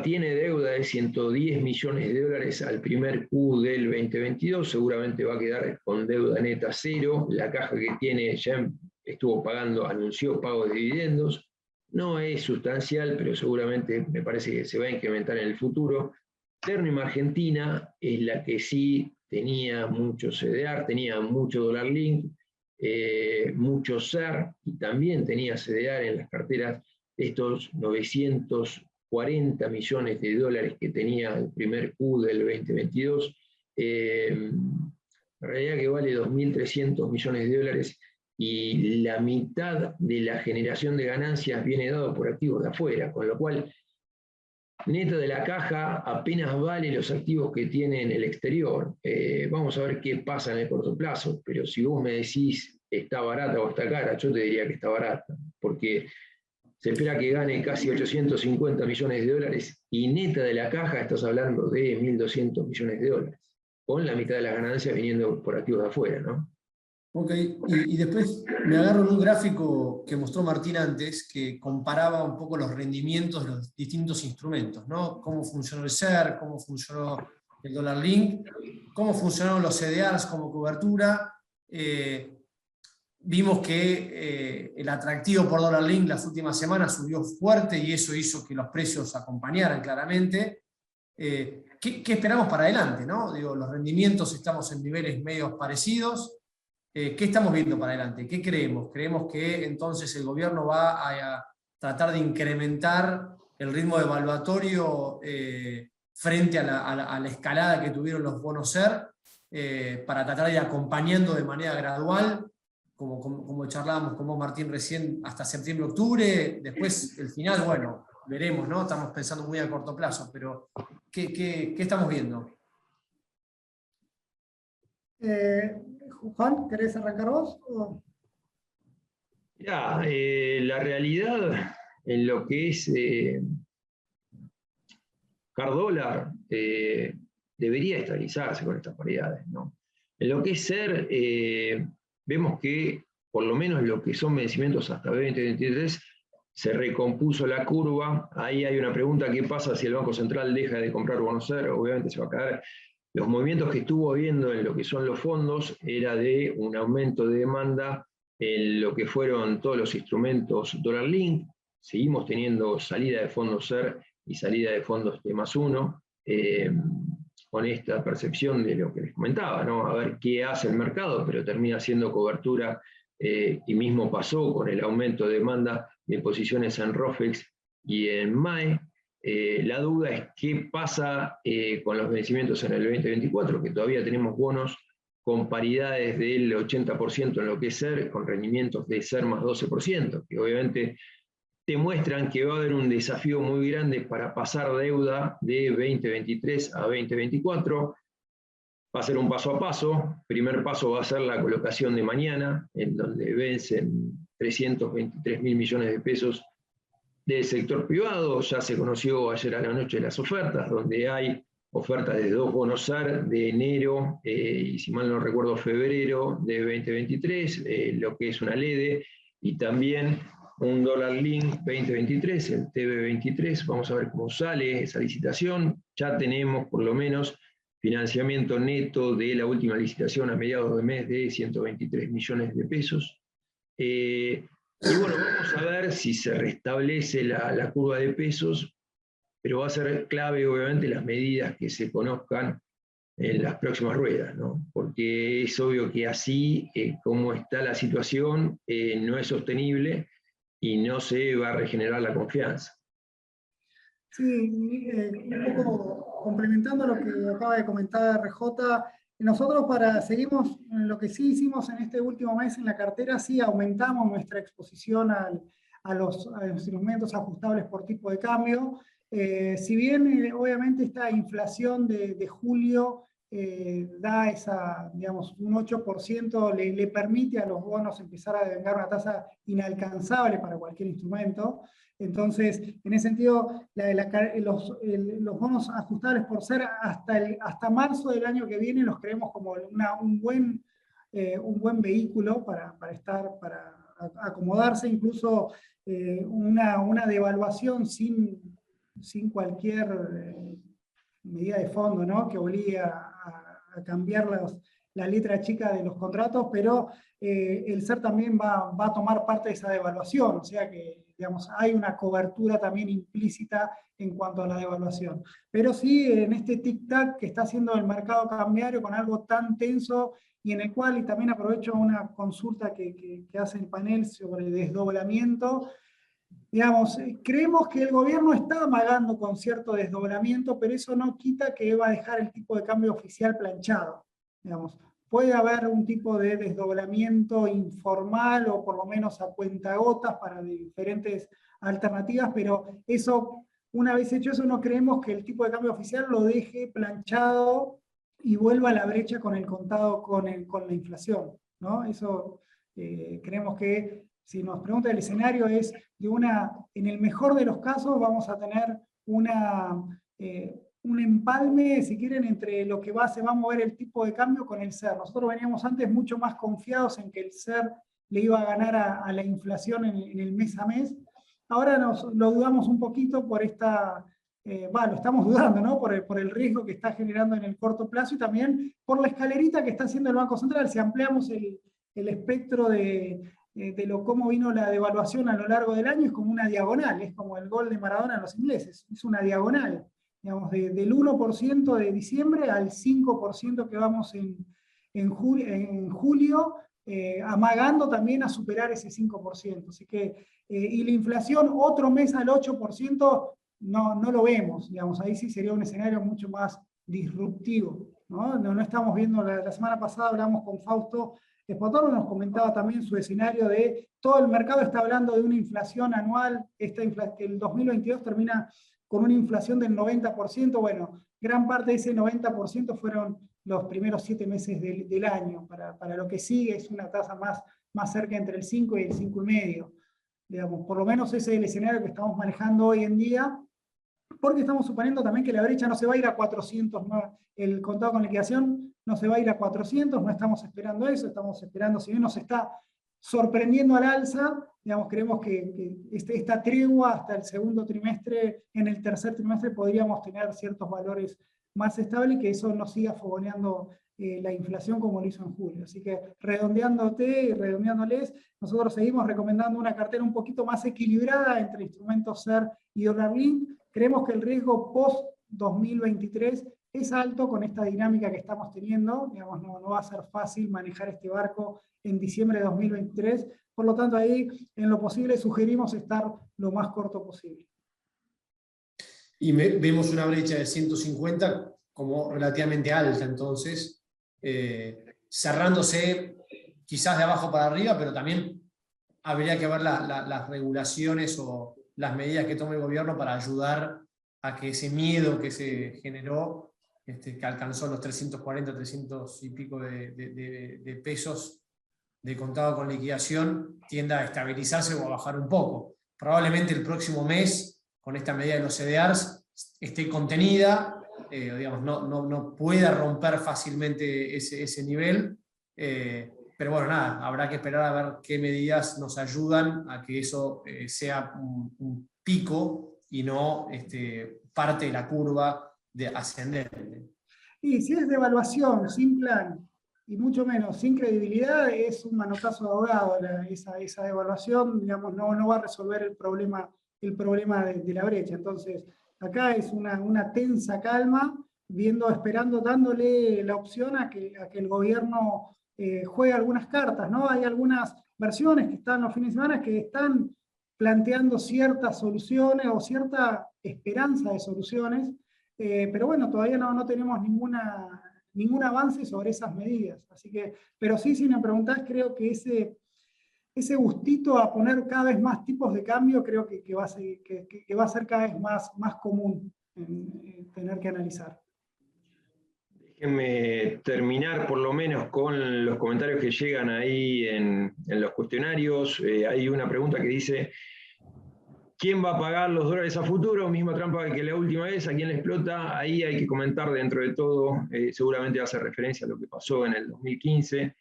tiene deuda de 110 millones de dólares al primer Q del 2022, seguramente va a quedar con deuda neta cero. La caja que tiene ya estuvo pagando, anunció pago de dividendos. No es sustancial, pero seguramente me parece que se va a incrementar en el futuro. Ternium Argentina es la que sí tenía mucho CDR, tenía mucho dólar link, mucho SER, y también tenía CDR en las carteras, estos 940 millones de dólares que tenía el primer Q del 2022, en realidad que vale 2.300 millones de dólares, y la mitad de la generación de ganancias viene dado por activos de afuera, con lo cual neta de la caja apenas vale los activos que tiene en el exterior. Vamos a ver qué pasa en el corto plazo, pero si vos me decís está barata o está cara, yo te diría que está barata, porque se espera que gane casi 850 millones de dólares y neta de la caja estás hablando de 1.200 millones de dólares, con la mitad de las ganancias viniendo por activos de afuera, ¿no? Ok, y después me agarro en un gráfico que mostró Martín antes, que comparaba un poco los rendimientos de los distintos instrumentos, ¿no? Cómo funcionó el SER, cómo funcionó el dólar link, cómo funcionaron los CDRs como cobertura. Vimos que el atractivo por dólar link las últimas semanas subió fuerte y eso hizo que los precios acompañaran claramente. ¿Qué esperamos para adelante, ¿no? Digo, los rendimientos estamos en niveles medios parecidos. ¿Qué estamos viendo para adelante? ¿Qué creemos? ¿Creemos que entonces el gobierno va a tratar de incrementar el ritmo evaluatorio frente a la escalada que tuvieron los bonos SER para tratar de ir acompañando de manera gradual, como charlábamos con vos, Martín, recién hasta septiembre-octubre? Después, el final, bueno, veremos, ¿no? Estamos pensando muy a corto plazo, pero ¿qué estamos viendo? Juan, ¿querés arrancar vos? Mirá, la realidad en lo que es hard dólar debería estabilizarse con estas paridades, ¿no? En lo que es SER, vemos que por lo menos lo que son vencimientos hasta 2023 se recompuso la curva. Ahí hay una pregunta: ¿qué pasa si el Banco Central deja de comprar bonos SER? Obviamente se va a caer. Los movimientos que estuvo viendo en lo que son los fondos era de un aumento de demanda en lo que fueron todos los instrumentos dólar link. Seguimos teniendo salida de fondos SER y salida de fondos T+1, con esta percepción de lo que les comentaba, ¿no? A ver qué hace el mercado, pero termina siendo cobertura, y mismo pasó con el aumento de demanda de posiciones en ROFEX y en MAE. La duda es qué pasa con los vencimientos en el 2024, que todavía tenemos bonos con paridades del 80% en lo que es SER, con rendimientos de SER más 12%, que obviamente te muestran que va a haber un desafío muy grande para pasar deuda de 2023 a 2024. Va a ser un paso a paso. Primer paso va a ser la colocación de mañana, en donde vencen 323.000 millones de pesos del sector privado. Ya se conoció ayer a la noche las ofertas, donde hay ofertas de 2 bonos SER de enero y, si mal no recuerdo, febrero de 2023, lo que es una LEDE, y también un dólar link 2023, el TB23. Vamos a ver cómo sale esa licitación. Ya tenemos por lo menos financiamiento neto de la última licitación a mediados de mes de 123 millones de pesos. Y bueno, vamos a ver si se restablece la curva de pesos, pero va a ser clave obviamente las medidas que se conozcan en las próximas ruedas, ¿no? Porque es obvio que así como está la situación no es sostenible y no se va a regenerar la confianza. Sí, un poco complementando lo que acaba de comentar RJ, nosotros seguimos, lo que sí hicimos en este último mes en la cartera, sí aumentamos nuestra exposición a los instrumentos ajustables por tipo de cambio. Si bien obviamente esta inflación de julio da esa, digamos, un 8%, le permite a los bonos empezar a devengar una tasa inalcanzable para cualquier instrumento. Entonces, en ese sentido, los bonos ajustables por SER hasta marzo del año que viene los creemos como un buen vehículo para acomodarse, incluso una devaluación sin sin cualquier medida de fondo, ¿no?, que obligue a cambiar la letra chica de los contratos, pero el SER también va a tomar parte de esa devaluación, o sea que, digamos, hay una cobertura también implícita en cuanto a la devaluación. Pero sí, en este tic-tac que está haciendo el mercado cambiario con algo tan tenso, y en el cual, y también aprovecho una consulta que hace el panel sobre desdoblamiento, digamos, creemos que el gobierno está amagando con cierto desdoblamiento, pero eso no quita que va a dejar el tipo de cambio oficial planchado. Digamos, puede haber un tipo de desdoblamiento informal o por lo menos a cuentagotas para diferentes alternativas, pero eso, una vez hecho eso, no creemos que el tipo de cambio oficial lo deje planchado y vuelva a la brecha con el contado con la inflación, ¿no? Eso creemos que, si nos pregunta el escenario, es en el mejor de los casos vamos a tener un empalme, si quieren, entre lo que se va a mover el tipo de cambio con el SER. Nosotros veníamos antes mucho más confiados en que el SER le iba a ganar a la inflación en el mes a mes. Ahora lo dudamos un poquito por lo estamos dudando, ¿no?, por el riesgo que está generando en el corto plazo, y también por la escalerita que está haciendo el Banco Central. Si ampliamos el espectro de cómo vino la devaluación a lo largo del año, es como una diagonal, es como el gol de Maradona en los ingleses, es una diagonal, digamos, del 1% de diciembre al 5% que vamos en julio, amagando también a superar ese 5%. Así que, y la inflación otro mes al 8%, no lo vemos, digamos, ahí sí sería un escenario mucho más disruptivo, ¿no? No estamos viendo, la semana pasada hablamos con Fausto Espotoro, nos comentaba también su escenario de todo el mercado está hablando de una inflación anual, que el 2022 termina con una inflación del 90%, bueno, gran parte de ese 90% fueron los primeros 7 meses del año, para lo que sigue es una tasa más cerca entre el 5 y el 5,5, digamos, por lo menos ese es el escenario que estamos manejando hoy en día, porque estamos suponiendo también que la brecha no se va a ir a 400, ¿no? El contado con liquidación no se va a ir a 400, no estamos esperando eso, estamos esperando, si bien nos está sorprendiendo al alza, digamos, creemos que esta tregua hasta el segundo trimestre, en el tercer trimestre podríamos tener ciertos valores más estables y que eso no siga fogoneando la inflación como lo hizo en julio. Así que redondeándote y redondeándoles, nosotros seguimos recomendando una cartera un poquito más equilibrada entre instrumentos SER y dólar link. Creemos que el riesgo post-2023 es alto con esta dinámica que estamos teniendo, digamos, no va a ser fácil manejar este barco en diciembre de 2023, por lo tanto ahí en lo posible sugerimos estar lo más corto posible. Y vemos una brecha de 150 como relativamente alta, entonces, cerrándose quizás de abajo para arriba, pero también habría que ver las regulaciones o las medidas que tome el gobierno para ayudar a que ese miedo que se generó, que alcanzó los 340, 300 y pico de pesos de contado con liquidación, tienda a estabilizarse o a bajar un poco. Probablemente el próximo mes, con esta medida de los CDRs, esté contenida, digamos, no pueda romper fácilmente ese nivel, pero bueno, nada, habrá que esperar a ver qué medidas nos ayudan a que eso sea un pico y no parte de la curva ascendente. Y si es devaluación sin plan, y mucho menos sin credibilidad, es un manotazo de ahogado esa devaluación, digamos, no va a resolver el problema de la brecha. Entonces, acá es una tensa calma, esperando, dándole la opción a que el gobierno juegue algunas cartas, ¿no? Hay algunas versiones que están los fines de semana que están planteando ciertas soluciones o cierta esperanza de soluciones, pero bueno, todavía no tenemos ningún avance sobre esas medidas. Así que, pero sí, si me preguntás, creo que ese gustito a poner cada vez más tipos de cambio, creo que va a ser cada vez más común en tener que analizar. Déjenme terminar por lo menos con los comentarios que llegan ahí en los cuestionarios. Hay una pregunta que dice: ¿quién va a pagar los dólares a futuro? Misma trampa que la última vez, ¿a quién le explota? Ahí hay que comentar dentro de todo, seguramente hace referencia a lo que pasó en el 2015.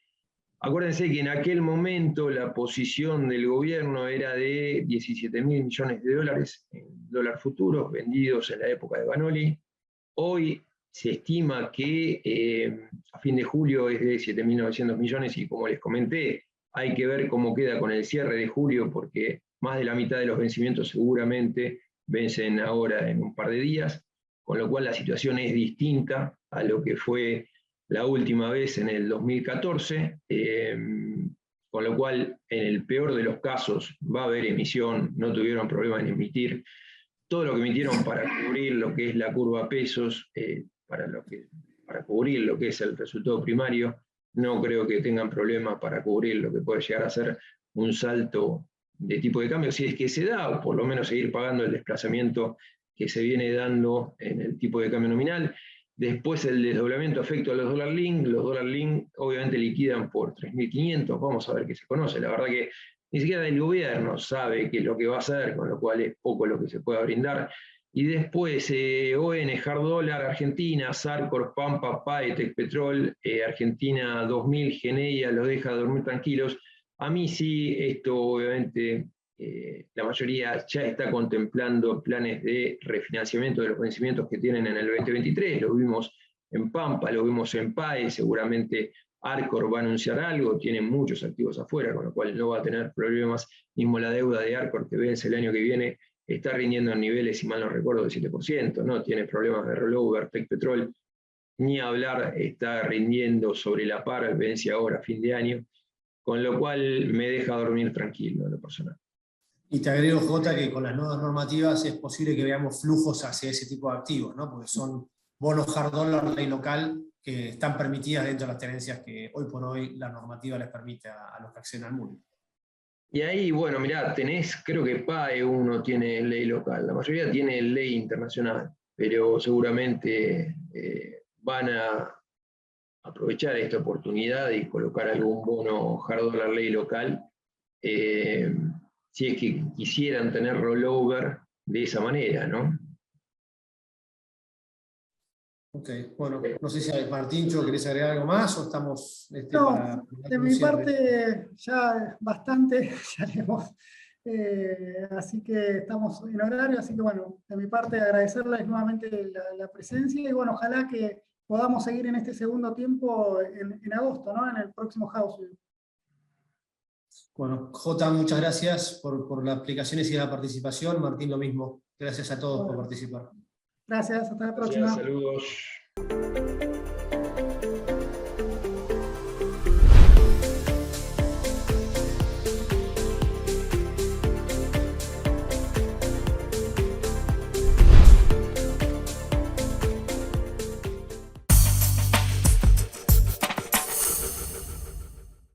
Acuérdense que en aquel momento la posición del gobierno era de 17.000 millones de dólares en dólar futuros vendidos en la época de Banoli. Hoy se estima que a fin de julio es de 7.900 millones y como les comenté, hay que ver cómo queda con el cierre de julio porque más de la mitad de los vencimientos seguramente vencen ahora en un par de días, con lo cual la situación es distinta a lo que fue la última vez en el 2014, con lo cual en el peor de los casos va a haber emisión, no tuvieron problema en emitir. Todo lo que emitieron para cubrir lo que es la curva pesos, para cubrir lo que es el resultado primario, no creo que tengan problema para cubrir lo que puede llegar a ser un salto de tipo de cambio, si es que se da, o por lo menos seguir pagando el desplazamiento que se viene dando en el tipo de cambio nominal. Después el desdoblamiento afecto a los dólar link obviamente liquidan por 3.500, vamos a ver qué se conoce, la verdad que ni siquiera el gobierno sabe qué es lo que va a hacer, con lo cual es poco lo que se pueda brindar. Y después ON, Hard Dollar, Argentina, Sarcor, Pampa, Paetec, Petrol, Argentina 2000, Geneia, los deja dormir tranquilos. A mí sí, esto obviamente la mayoría ya está contemplando planes de refinanciamiento de los vencimientos que tienen en el 2023, lo vimos en Pampa, lo vimos en PAE, seguramente Arcor va a anunciar algo, tiene muchos activos afuera, con lo cual no va a tener problemas, mismo la deuda de Arcor que vence el año que viene está rindiendo en niveles, si mal no recuerdo, del 7%, no tiene problemas de rollover, Tech Petrol, ni hablar, está rindiendo sobre la par, vence ahora a fin de año, con lo cual me deja dormir tranquilo en lo personal. Y te agrego, Jota, que con las nuevas normativas es posible que veamos flujos hacia ese tipo de activos, ¿no? Porque son bonos hard dollar, ley local, que están permitidas dentro de las tenencias que hoy por hoy la normativa les permite a los que acceden al mundo. Y ahí, bueno, mirá, creo que PAE uno tiene ley local, la mayoría tiene ley internacional, pero seguramente van a aprovechar esta oportunidad y colocar algún bono hard dollar ley local, si es que quisieran tener rollover de esa manera, ¿no? Ok, bueno, no sé si Martíncho, ¿querés agregar algo más o estamos No, para de mi parte ya bastante, ya leemos, así que estamos en horario, así que bueno, de mi parte agradecerles nuevamente la presencia y bueno, ojalá que podamos seguir en este segundo tiempo en agosto, ¿no? En el próximo House. Bueno, Jota, muchas gracias por las explicaciones y la participación. Martín, lo mismo. Gracias a todos por participar. Gracias, hasta la próxima. Gracias, saludos.